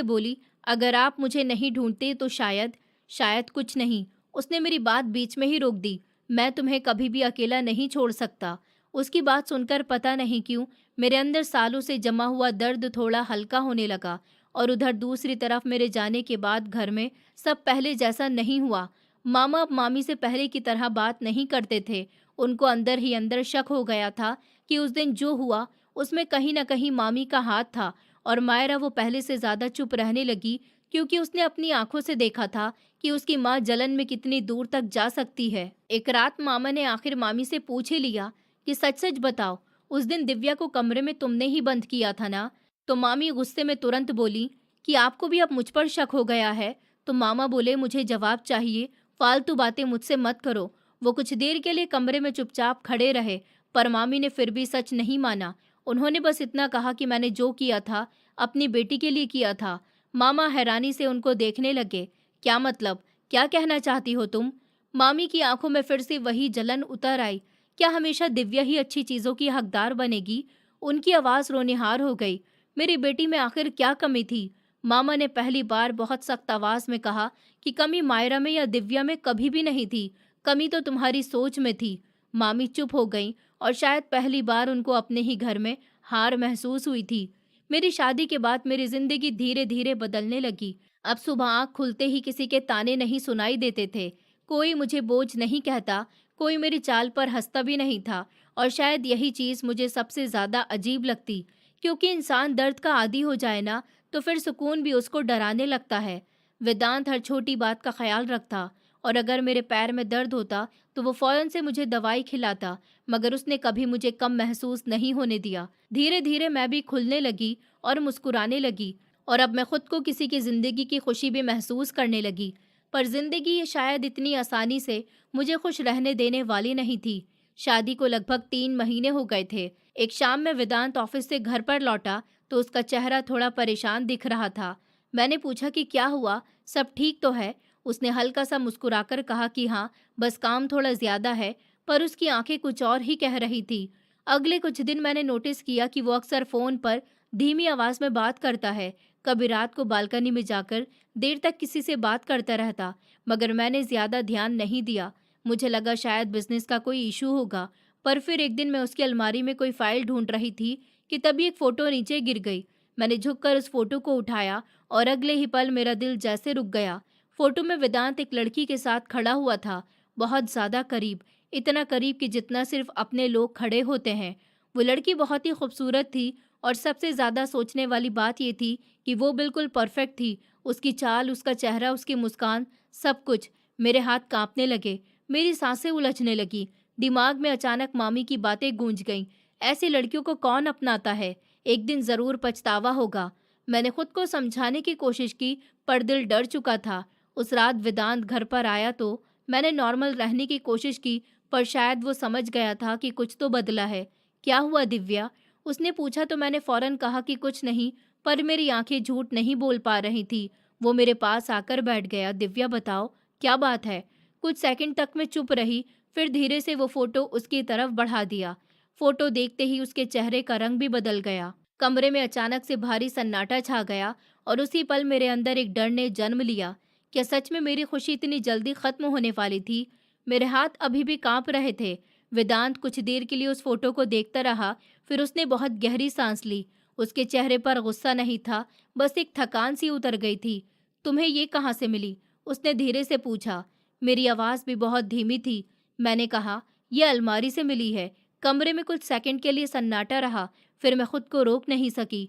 बोली, अगर आप मुझे नहीं ढूंढते तो शायद कुछ नहीं। उसने मेरी बात बीच में ही रोक दी। मैं तुम्हें कभी भी अकेला नहीं छोड़ सकता। उसकी बात सुनकर पता नहीं क्यों मेरे अंदर सालों से जमा हुआ दर्द थोड़ा हल्का होने लगा और उधर दूसरी तरफ मेरे जाने के बाद घर में सब पहले जैसा नहीं हुआ। मामा अब मामी से पहले की तरह बात नहीं करते थे। उनको अंदर ही अंदर शक हो गया था कि उस दिन जो हुआ उसमें कहीं न कहीं मामी का हाथ था। और मायरा वो पहले से ज़्यादा चुप रहने लगी, क्योंकि उसने अपनी आंखों से देखा था कि उसकी माँ जलन में कितनी दूर तक जा सकती है। एक रात मामा ने आखिर मामी से पूछ ही लिया कि सच सच बताओ, उस दिन दिव्या को कमरे में तुमने ही बंद किया था ना? तो मामी गुस्से में तुरंत बोली कि आपको भी अब मुझ पर शक हो गया है। तो मामा बोले मुझे जवाब चाहिए, फालतू बातें मुझसे मत करो। वो कुछ देर के लिए कमरे में चुपचाप खड़े रहे, पर मामी ने फिर भी सच नहीं माना। उन्होंने बस इतना कहा कि मैंने जो किया था अपनी बेटी के लिए किया था। मामा हैरानी से उनको देखने लगे। क्या मतलब? क्या कहना चाहती हो तुम? मामी की आंखों में फिर से वही जलन उतर आई। क्या हमेशा दिव्या ही अच्छी चीजों की हकदार बनेगी? उनकी आवाज रोनिहार हो गई। मेरी बेटी में आखिर क्या कमी थी? मामा ने पहली बार बहुत सख्त आवाज में कहा कि कमी मायरा में या दिव्या में कभी भी नहीं थी। कमी तो तुम्हारी सोच में थी। मामी चुप हो गईं और शायद पहली बार उनको अपने ही घर में हार महसूस हुई थी। मेरी शादी के बाद मेरी जिंदगी धीरे धीरे बदलने लगी। अब सुबह आँख खुलते ही किसी के ताने नहीं सुनाई देते थे। कोई मुझे बोझ नहीं कहता, कोई मेरी चाल पर हंसता भी नहीं था। और शायद यही चीज़ मुझे सबसे ज़्यादा अजीब लगती, क्योंकि इंसान दर्द का आदी हो जाए ना, तो फिर सुकून भी उसको डराने लगता है। वेदांत हर छोटी बात का ख्याल रखता, और अगर मेरे पैर में दर्द होता तो वो फौरन से मुझे दवाई खिलाता, मगर उसने कभी मुझे कम महसूस नहीं होने दिया। धीरे धीरे मैं भी खुलने लगी और मुस्कुराने लगी, और अब मैं खुद को किसी की जिंदगी की खुशी भी महसूस करने लगी। पर जिंदगी ये शायद इतनी आसानी से मुझे खुश रहने देने वाली नहीं थी। शादी को लगभग 3 महीने हो गए थे। एक शाम में वेदांत ऑफिस से घर पर लौटा तो उसका चेहरा थोड़ा परेशान दिख रहा था। मैंने पूछा कि क्या हुआ, सब ठीक तो है? उसने हल्का सा मुस्कुराकर कहा कि हाँ, बस काम थोड़ा ज्यादा है। पर उसकी आंखें कुछ और ही कह रही थी। अगले कुछ दिन मैंने नोटिस किया कि वो अक्सर फोन पर धीमी आवाज में बात करता है। कभी रात को बालकनी में जाकर देर तक किसी से बात करता रहता, मगर मैंने ज्यादा ध्यान नहीं दिया। मुझे लगा शायद बिजनेस का कोई इशू होगा। पर फिर एक दिन मैं उसकी अलमारी में कोई फाइल ढूंढ रही थी कि तभी एक फोटो नीचे गिर गई। मैंने झुककर उस फोटो को उठाया और अगले ही पल मेरा दिल जैसे रुक गया। फोटो में वेदांत एक लड़की के साथ खड़ा हुआ था, बहुत ज्यादा करीब, इतना करीब कि जितना सिर्फ अपने लोग खड़े होते हैं। वो लड़की बहुत ही खूबसूरत थी, और सबसे ज्यादा सोचने वाली बात ये थी कि वो बिल्कुल परफेक्ट थी। उसकी चाल, उसका चेहरा, उसकी मुस्कान, सब कुछ। मेरे हाथ कांपने लगे, मेरी सांसें उलझने लगी। दिमाग में अचानक मामी की बातें गूंज गईं। ऐसी लड़कियों को कौन अपनाता है? एक दिन जरूर पछतावा होगा। मैंने खुद को समझाने की कोशिश की, पर दिल डर चुका था। उस रात वेदांत घर पर आया तो मैंने नॉर्मल रहने की कोशिश की, पर शायद वो समझ गया था कि कुछ तो बदला है। क्या हुआ दिव्या? उसने पूछा तो मैंने फौरन कहा कि कुछ नहीं, पर मेरी आंखें झूठ नहीं बोल पा रही थी। वो मेरे पास आकर बैठ गया। दिव्या बताओ, क्या बात है? कुछ सेकंड तक मैं चुप रही, फिर धीरे से वो फोटो उसकी तरफ बढ़ा दिया। फोटो देखते ही उसके चेहरे का रंग भी बदल गया। कमरे में अचानक से भारी सन्नाटा छा गया, और उसी पल मेरे अंदर एक डर ने जन्म लिया। क्या सच में मेरी खुशी इतनी जल्दी खत्म होने वाली थी? मेरे हाथ अभी भी कांप रहे थे। वेदांत कुछ देर के लिए उस फोटो को देखता रहा, फिर उसने बहुत गहरी सांस ली। उसके चेहरे पर गुस्सा नहीं था, बस एक थकान सी उतर गई थी। तुम्हें ये कहाँ से मिली? उसने धीरे से पूछा। मेरी आवाज़ भी बहुत धीमी थी। मैंने कहा, ये अलमारी से मिली है। कमरे में कुछ सेकंड के लिए सन्नाटा रहा, फिर मैं खुद को रोक नहीं सकी।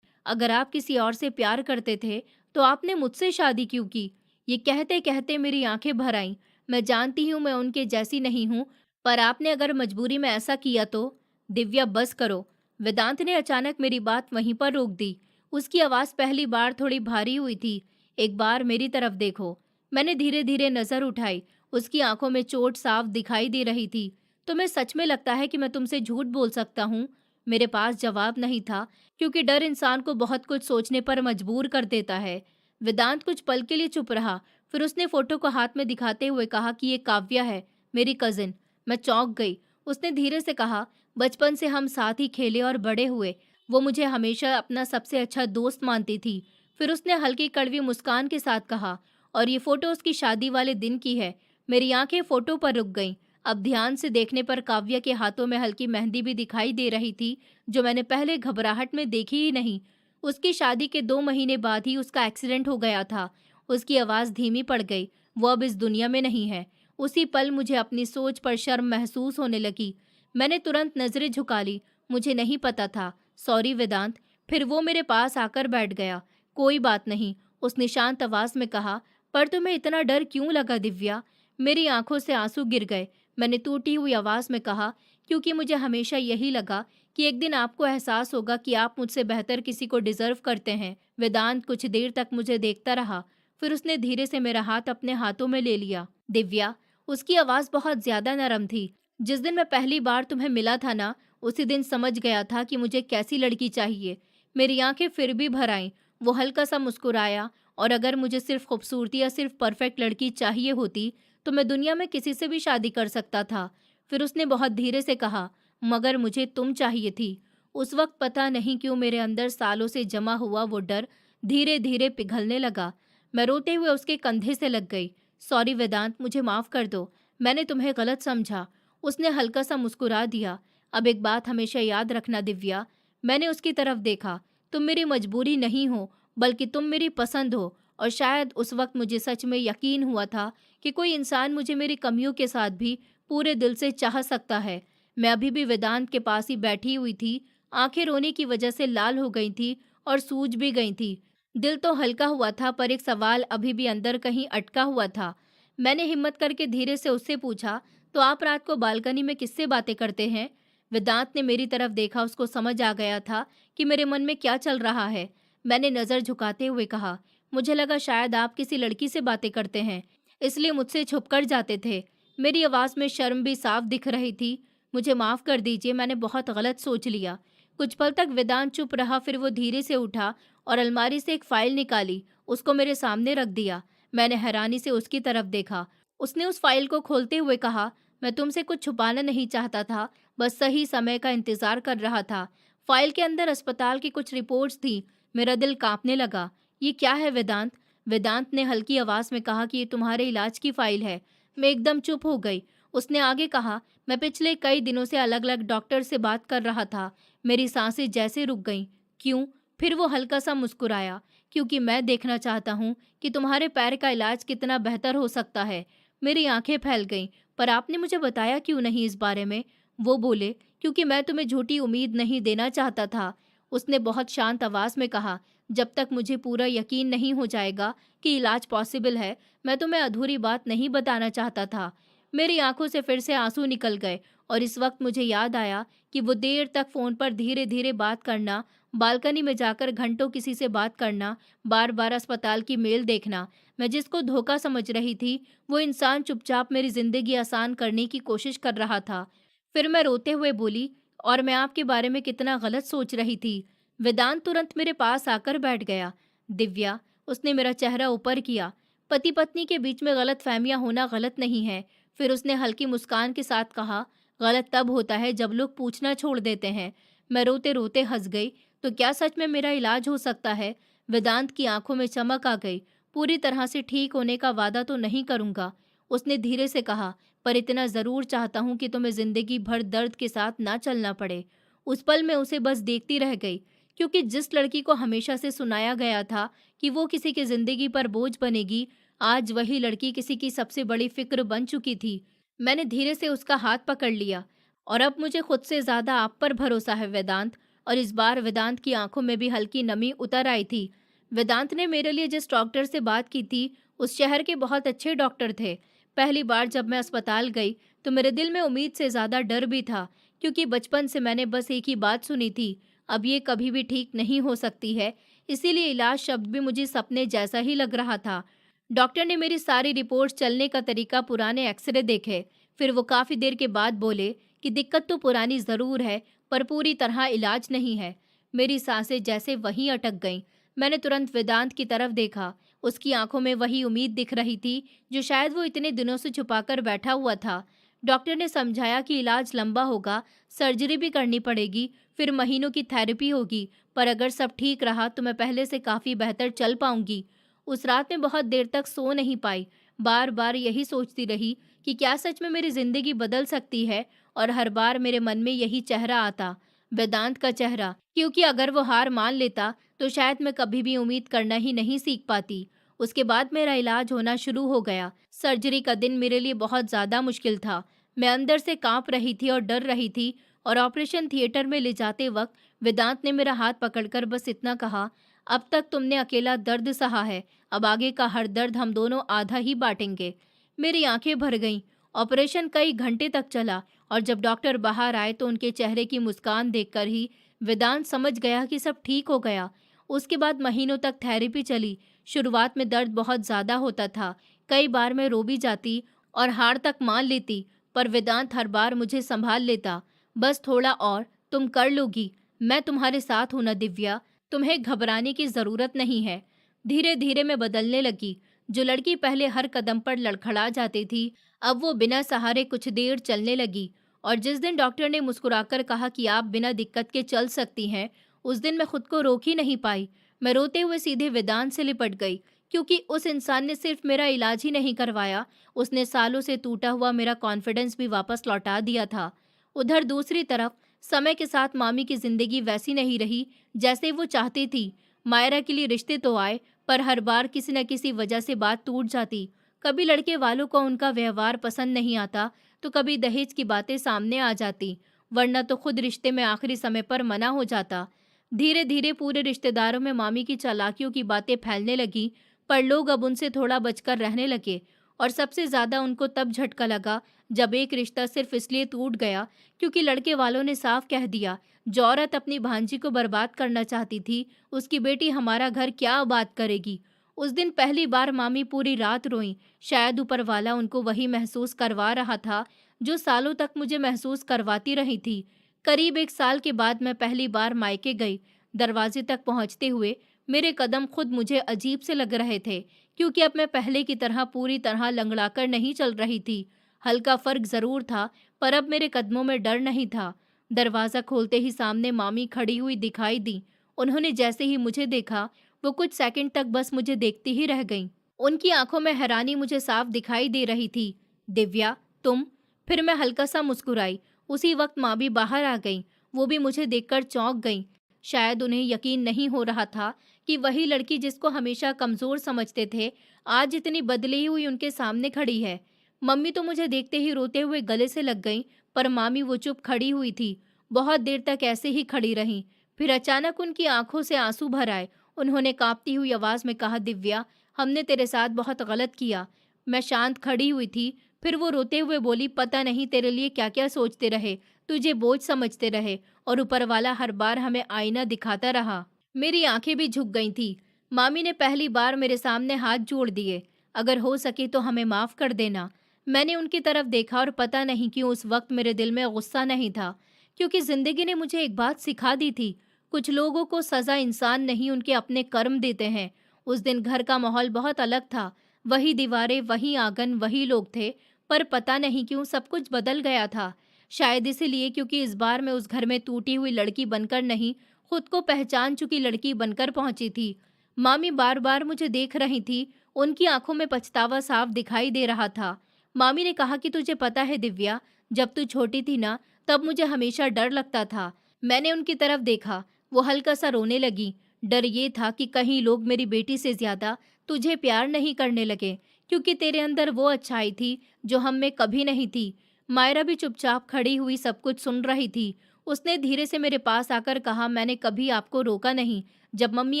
अगर आप किसी और से प्यार करते थे तो आपने मुझसे शादी क्यों की? ये कहते कहते मेरी आंखें भर आईं। मैं जानती हूँ मैं उनके जैसी नहीं हूँ, पर आपने अगर मजबूरी में ऐसा किया तो? दिव्या बस करो। वेदांत ने अचानक मेरी बात वहीं पर रोक दी। उसकी आवाज़ पहली बार थोड़ी भारी हुई थी। एक बार मेरी तरफ देखो। मैंने धीरे धीरे नज़र उठाई। उसकी आंखों में चोट साफ दिखाई दे रही थी। तुम्हें सच में लगता है कि मैं तुमसे झूठ बोल सकता हूँ? मेरे पास जवाब नहीं था, क्योंकि डर इंसान को बहुत कुछ सोचने पर मजबूर कर देता है। वेदांत कुछ पल के लिए चुप रहा, फिर उसने फोटो को हाथ में दिखाते हुए कहा कि ये काव्या है, मेरी कजिन। मैं चौंक गई। उसने धीरे से कहा, बचपन से हम साथ ही खेले और बड़े हुए। वो मुझे हमेशा अपना सबसे अच्छा दोस्त मानती थी। फिर उसने हल्की कड़वी मुस्कान के साथ कहा, और ये फोटो उसकी शादी वाले दिन की है। मेरी आंखें फोटो पर रुक गईं। अब ध्यान से देखने पर काव्या के हाथों में हल्की मेहंदी भी दिखाई दे रही थी, जो मैंने पहले घबराहट में देखी ही नहीं। उसकी शादी के 2 महीने बाद ही उसका एक्सीडेंट हो गया था। उसकी आवाज़ धीमी पड़ गई। वो अब इस दुनिया में नहीं है। उसी पल मुझे अपनी सोच पर शर्म महसूस होने लगी। मैंने तुरंत नज़रें झुका ली। मुझे नहीं पता था। सॉरी वेदांत। फिर वो मेरे पास आकर बैठ गया। कोई बात नहीं, उसने शांत आवाज़ में कहा। पर तुम्हें इतना डर क्यों लगा दिव्या? मेरी आंखों से आंसू गिर गए। मैंने टूटी हुई आवाज़ में कहा, क्योंकि मुझे हमेशा यही लगा कि एक दिन आपको एहसास होगा कि आप मुझसे बेहतर किसी को डिजर्व करते हैं। वेदांत कुछ देर तक मुझे देखता रहा। फिर उसने धीरे से मेरा हाथ अपने हाथों में ले लिया। दिव्या, उसकी आवाज़ बहुत ज्यादा नरम थी। जिस दिन मैं पहली बार तुम्हें मिला था ना, उसी दिन समझ गया था कि मुझे कैसी लड़की चाहिए। मेरी आंखें फिर भी भर आईं। वो हल्का सा मुस्कुराया। और अगर मुझे सिर्फ खूबसूरती या सिर्फ परफेक्ट लड़की चाहिए होती तो मैं दुनिया में किसी से भी शादी कर सकता था। फिर उसने बहुत धीरे से कहा, मगर मुझे तुम चाहिए थी। उस वक्त पता नहीं क्यों मेरे अंदर सालों से जमा हुआ वो डर धीरे धीरे पिघलने लगा। मैं रोते हुए उसके कंधे से लग गई। सॉरी वेदांत, मुझे माफ़ कर दो। मैंने तुम्हें गलत समझा। उसने हल्का सा मुस्कुरा दिया। अब एक बात हमेशा याद रखना दिव्या। मैंने उसकी तरफ देखा। तुम मेरी मजबूरी नहीं हो, बल्कि तुम मेरी पसंद हो। और शायद उस वक्त मुझे सच में यकीन हुआ था कि कोई इंसान मुझे मेरी कमियों के साथ भी पूरे दिल से चाह सकता है। मैं अभी भी वेदांत के पास ही बैठी हुई थी। आंखें रोने की वजह से लाल हो गई थी और सूज भी गई थी। दिल तो हल्का हुआ था, पर एक सवाल अभी भी अंदर कहीं अटका हुआ था। मैंने हिम्मत करके धीरे से उससे पूछा, तो आप रात को बालकनी में किससे बातें करते हैं? वेदांत ने मेरी तरफ देखा। उसको समझ आ गया था कि मेरे मन में क्या चल रहा है। मैंने नज़र झुकाते हुए कहा, मुझे लगा शायद आप किसी लड़की से बातें करते हैं, इसलिए मुझसे छुप कर जाते थे। मेरी आवाज़ में शर्म भी साफ दिख रही थी। मुझे माफ़ कर दीजिए, मैंने बहुत गलत सोच लिया। कुछ पल तक वेदांत चुप रहा। फिर वो धीरे से उठा और अलमारी से एक फाइल निकाली। उसको मेरे सामने रख दिया। मैंने हैरानी से उसकी तरफ देखा। उसने उस फाइल को खोलते हुए कहा, मैं तुमसे कुछ छुपाना नहीं चाहता था, बस सही समय का इंतज़ार कर रहा था। फाइल के अंदर अस्पताल की कुछ रिपोर्ट्स थी। मेरा दिल कांपने लगा। ये क्या है वेदांत? वेदांत ने हल्की आवाज़ में कहा कि ये तुम्हारे इलाज की फाइल है। मैं एकदम चुप हो गई। उसने आगे कहा, मैं पिछले कई दिनों से अलग अलग डॉक्टर से बात कर रहा था। मेरी सांसें जैसे रुक गईं। क्यों? फिर वो हल्का सा मुस्कुराया। क्योंकि मैं देखना चाहता हूँ कि तुम्हारे पैर का इलाज कितना बेहतर हो सकता है। मेरी आंखें फैल गईं। पर आपने मुझे बताया क्यों नहीं इस बारे में? वो बोले, क्योंकि मैं तुम्हें झूठी उम्मीद नहीं देना चाहता था। उसने बहुत शांत आवाज़ में कहा, जब तक मुझे पूरा यकीन नहीं हो जाएगा कि इलाज पॉसिबल है, मैं तुम्हें अधूरी बात नहीं बताना चाहता था। मेरी आंखों से फिर से आंसू निकल गए। और इस वक्त मुझे याद आया कि वो देर तक फ़ोन पर धीरे धीरे बात करना, बालकनी में जाकर घंटों किसी से बात करना, बार बार अस्पताल की मेल देखना। मैं जिसको धोखा समझ रही थी, वो इंसान चुपचाप मेरी ज़िंदगी आसान करने की कोशिश कर रहा था। फिर मैं रोते हुए बोली, और मैं आपके बारे में कितना गलत सोच रही थी। वेदांत तुरंत मेरे पास आकर बैठ गया। दिव्या, उसने मेरा चेहरा ऊपर किया। पति पत्नी के बीच में गलत फहमियाँ होना गलत नहीं है। फिर उसने हल्की मुस्कान के साथ कहा, गलत तब होता है जब लोग पूछना छोड़ देते हैं। मैं रोते रोते हंस गई। तो क्या सच में मेरा इलाज हो सकता है? वेदांत की आंखों में चमक आ गई। पूरी तरह से ठीक होने का वादा तो नहीं करूंगा, उसने धीरे से कहा, पर इतना ज़रूर चाहता हूँ कि तुम्हें ज़िंदगी भर दर्द के साथ ना चलना पड़े। उस पल में उसे बस देखती रह गई, क्योंकि जिस लड़की को हमेशा से सुनाया गया था कि वो किसी की ज़िंदगी पर बोझ बनेगी, आज वही लड़की किसी की सबसे बड़ी फिक्र बन चुकी थी। मैंने धीरे से उसका हाथ पकड़ लिया। और अब मुझे खुद से ज़्यादा आप पर भरोसा है वेदांत। और इस बार वेदांत की आंखों में भी हल्की नमी उतर आई थी। वेदांत ने मेरे लिए जिस डॉक्टर से बात की थी, उस शहर के बहुत अच्छे डॉक्टर थे। पहली बार जब मैं अस्पताल गई तो मेरे दिल में उम्मीद से ज़्यादा डर भी था, क्योंकि बचपन से मैंने बस एक ही बात सुनी थी, अब ये कभी भी ठीक नहीं हो सकती है। इसीलिए इलाज शब्द भी मुझे सपने जैसा ही लग रहा था। डॉक्टर ने मेरी सारी रिपोर्ट्स, चलने का तरीका, पुराने एक्सरे देखे। फिर वो काफ़ी देर के बाद बोले कि दिक्कत तो पुरानी ज़रूर है, पर पूरी तरह इलाज नहीं है। मेरी सांसें जैसे वहीं अटक गईं। मैंने तुरंत वेदांत की तरफ देखा। उसकी आंखों में वही उम्मीद दिख रही थी जो शायद वो इतने दिनों से छुपाकर बैठा हुआ था। डॉक्टर ने समझाया कि इलाज लंबा होगा, सर्जरी भी करनी पड़ेगी, फिर महीनों की थेरेपी होगी, पर अगर सब ठीक रहा तो मैं पहले से काफ़ी बेहतर चल पाऊंगी। उस रात में बहुत देर तक सो नहीं पाई। बार बार यही सोचती रही कि क्या सच में मेरी ज़िंदगी बदल सकती है, और हर बार मेरे मन में यही चेहरा आता। वेदांत का चेहरा, क्योंकि अगर वो हार मान लेता तो शायद मैं कभी भी उम्मीद करना ही नहीं सीख पाती। उसके बाद मेरा इलाज होना शुरू हो गया। सर्जरी का दिन मेरे लिए बहुत ज़्यादा मुश्किल था। मैं अंदर से कांप रही थी और डर रही थी। और ऑपरेशन थिएटर में ले जाते वक्त वेदांत ने मेरा हाथ पकड़कर बस इतना कहा, अब तक तुमने अकेला दर्द सहा है, अब आगे का हर दर्द हम दोनों आधा ही बांटेंगे। मेरी आंखें भर गईं। ऑपरेशन कई घंटे तक चला और जब डॉक्टर बाहर आए तो उनके चेहरे की मुस्कान देखकर ही वेदांत समझ गया कि सब ठीक हो गया। उसके बाद महीनों तक थेरेपी चली। शुरुआत में दर्द बहुत ज़्यादा होता था। कई बार मैं रो भी जाती और हार तक मान लेती, पर वेदांत हर बार मुझे संभाल लेता। बस थोड़ा और, तुम कर लोगी, मैं तुम्हारे साथ हूं ना दिव्या, तुम्हें घबराने की ज़रूरत नहीं है। धीरे धीरे मैं बदलने लगी। जो लड़की पहले हर कदम पर लड़खड़ा जाती थी, अब वो बिना सहारे कुछ देर चलने लगी। और जिस दिन डॉक्टर ने मुस्कुराकर कहा कि आप बिना दिक्कत के चल सकती हैं, उस दिन मैं खुद को रोक ही नहीं पाई। मैं रोते हुए सीधे वेदांत से लिपट गई, क्योंकि उस इंसान ने सिर्फ मेरा इलाज ही नहीं करवाया, उसने सालों से टूटा हुआ मेरा कॉन्फिडेंस भी वापस लौटा दिया था। उधर दूसरी तरफ समय के साथ मामी की जिंदगी वैसी नहीं रही जैसे वो चाहती थी। मायरा के लिए रिश्ते तो आए, पर हर बार किसी न किसी वजह से बात टूट जाती। कभी लड़के वालों को उनका व्यवहार पसंद नहीं आता, तो कभी दहेज की बातें सामने आ जाती, वरना तो खुद रिश्ते में आखिरी समय पर मना हो जाता। धीरे धीरे पूरे रिश्तेदारों में मामी की चालाकियों की बातें फैलने लगी, पर लोग अब उनसे थोड़ा बचकर रहने लगे। और सबसे ज़्यादा उनको तब झटका लगा जब एक रिश्ता सिर्फ इसलिए टूट गया क्योंकि लड़के वालों ने साफ कह दिया, जो औरत अपनी भांजी को बर्बाद करना चाहती थी, उसकी बेटी हमारा घर क्या आबाद करेगी। उस दिन पहली बार मामी पूरी रात रोईं। शायद ऊपर वाला उनको वही महसूस करवा रहा था जो सालों तक मुझे महसूस करवाती रही थी। करीब 1 साल के बाद मैं पहली बार मायके गई। दरवाजे तक पहुंचते हुए मेरे कदम खुद मुझे अजीब से लग रहे थे, क्योंकि अब मैं पहले की तरह पूरी तरह लंगड़ाकर नहीं चल रही थी। हल्का फर्क जरूर था, पर अब मेरे कदमों में डर नहीं था। दरवाज़ा खोलते ही सामने मामी खड़ी हुई दिखाई दी। उन्होंने जैसे ही मुझे देखा, वो कुछ सेकंड तक बस मुझे देखती ही रह गईं। उनकी आंखों में हैरानी मुझे साफ दिखाई दे रही थी। दिव्या, तुम? फिर मैं हल्का सा मुस्कुराई। उसी वक्त माँ भी बाहर आ गईं। वो भी मुझे देखकर चौंक गईं। शायद उन्हें यकीन नहीं हो रहा था कि वही लड़की जिसको हमेशा कमज़ोर समझते थे, आज इतनी बदली हुई उनके सामने खड़ी है। मम्मी तो मुझे देखते ही रोते हुए गले से लग गईं, पर मामी वो चुप खड़ी हुई थी। बहुत देर तक ऐसे ही खड़ी रहीं। फिर अचानक उनकी आंखों से आंसू भर आए। उन्होंने कांपती हुई आवाज़ में कहा, दिव्या, हमने तेरे साथ बहुत गलत किया। मैं शांत खड़ी हुई थी। फिर वो रोते हुए बोली, पता नहीं तेरे लिए क्या क्या सोचते रहे, तुझे बोझ समझते रहे, और ऊपर वाला हर बार हमें आईना दिखाता रहा। मेरी आंखें भी झुक गई थी। मामी ने पहली बार मेरे सामने हाथ जोड़ दिए। अगर हो सके तो हमें माफ़ कर देना। मैंने उनकी तरफ देखा और पता नहीं क्यों उस वक्त मेरे दिल में गुस्सा नहीं था, क्योंकि ज़िंदगी ने मुझे एक बात सिखा दी थी, कुछ लोगों को सज़ा इंसान नहीं उनके अपने कर्म देते हैं। उस दिन घर का माहौल बहुत अलग था। वही दीवारें, वही आंगन, वही लोग थे, पर पता नहीं क्यों सब कुछ बदल गया था। शायद इसीलिए क्योंकि इस बार मैं उस घर में टूटी हुई लड़की बनकर नहीं, खुद को पहचान चुकी लड़की बनकर पहुंची थी। मामी बार बार मुझे देख रही थी। उनकी आंखों में पछतावा साफ दिखाई दे रहा था। मामी ने कहा कि तुझे पता है दिव्या, जब तू छोटी थी ना, तब मुझे हमेशा डर लगता था। मैंने उनकी तरफ देखा। वो हल्का सा रोने लगी। डर ये था कि कहीं लोग मेरी बेटी से ज्यादा तुझे प्यार नहीं करने लगे, क्योंकि तेरे अंदर वो अच्छाई थी जो हम में कभी नहीं थी। मायरा भी चुपचाप खड़ी हुई सब कुछ सुन रही थी। उसने धीरे से मेरे पास आकर कहा, मैंने कभी आपको रोका नहीं। जब मम्मी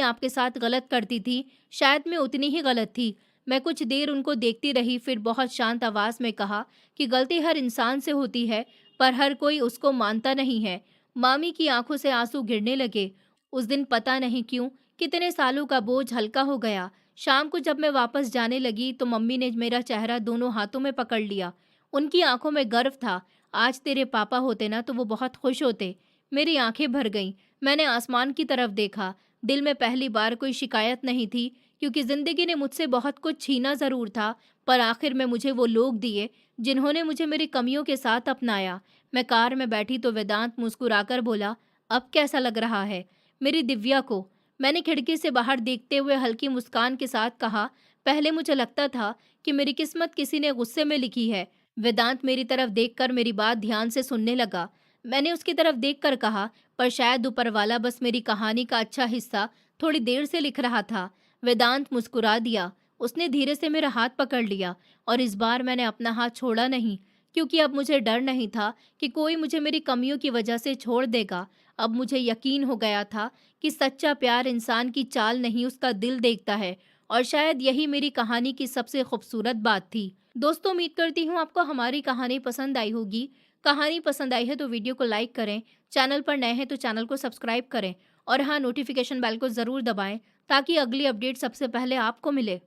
आपके साथ गलत करती थी, शायद मैं उतनी ही गलत थी। मैं कुछ देर उनको देखती रही, फिर बहुत शांत आवाज में कहा कि गलती हर इंसान से होती है, पर हर कोई उसको मानता नहीं है। मामी की आंखों से आंसू गिरने लगे। उस दिन पता नहीं क्यों कितने सालों का बोझ हल्का हो गया। शाम को जब मैं वापस जाने लगी तो मम्मी ने मेरा चेहरा दोनों हाथों में पकड़ लिया। उनकी आंखों में गर्व था। आज तेरे पापा होते ना तो वो बहुत खुश होते। मेरी आंखें भर गईं। मैंने आसमान की तरफ देखा। दिल में पहली बार कोई शिकायत नहीं थी, क्योंकि जिंदगी ने मुझसे बहुत कुछ छीना जरूर था, पर आखिर में मुझे वो लोग दिए जिन्होंने मुझे मेरी कमियों के साथ अपनाया। मैं कार में बैठी तो वेदांत मुस्कुराकर बोला, अब कैसा लग रहा है मेरी दिव्या को? मैंने खिड़की से बाहर देखते हुए हल्की मुस्कान के साथ कहा, पहले मुझे लगता था कि मेरी किस्मत किसी ने गुस्से में लिखी है। वेदांत मेरी तरफ देखकर मेरी बात ध्यान से सुनने लगा। मैंने उसकी तरफ देखकर कहा, पर शायद ऊपर वाला बस मेरी कहानी का अच्छा हिस्सा थोड़ी देर से लिख रहा था। वेदांत मुस्कुरा दिया। उसने धीरे से मेरा हाथ पकड़ लिया और इस बार मैंने अपना हाथ छोड़ा नहीं, क्योंकि अब मुझे डर नहीं था कि कोई मुझे मेरी कमियों की वजह से छोड़ देगा। अब मुझे यकीन हो गया था कि सच्चा प्यार इंसान की चाल नहीं, उसका दिल देखता है। और शायद यही मेरी कहानी की सबसे खूबसूरत बात थी। दोस्तों, उम्मीद करती हूँ आपको हमारी कहानी पसंद आई होगी। कहानी पसंद आई है तो वीडियो को लाइक करें, चैनल पर नए हैं तो चैनल को सब्सक्राइब करें और हाँ, नोटिफिकेशन बेल को ज़रूर दबाएं ताकि अगली अपडेट सबसे पहले आपको मिले।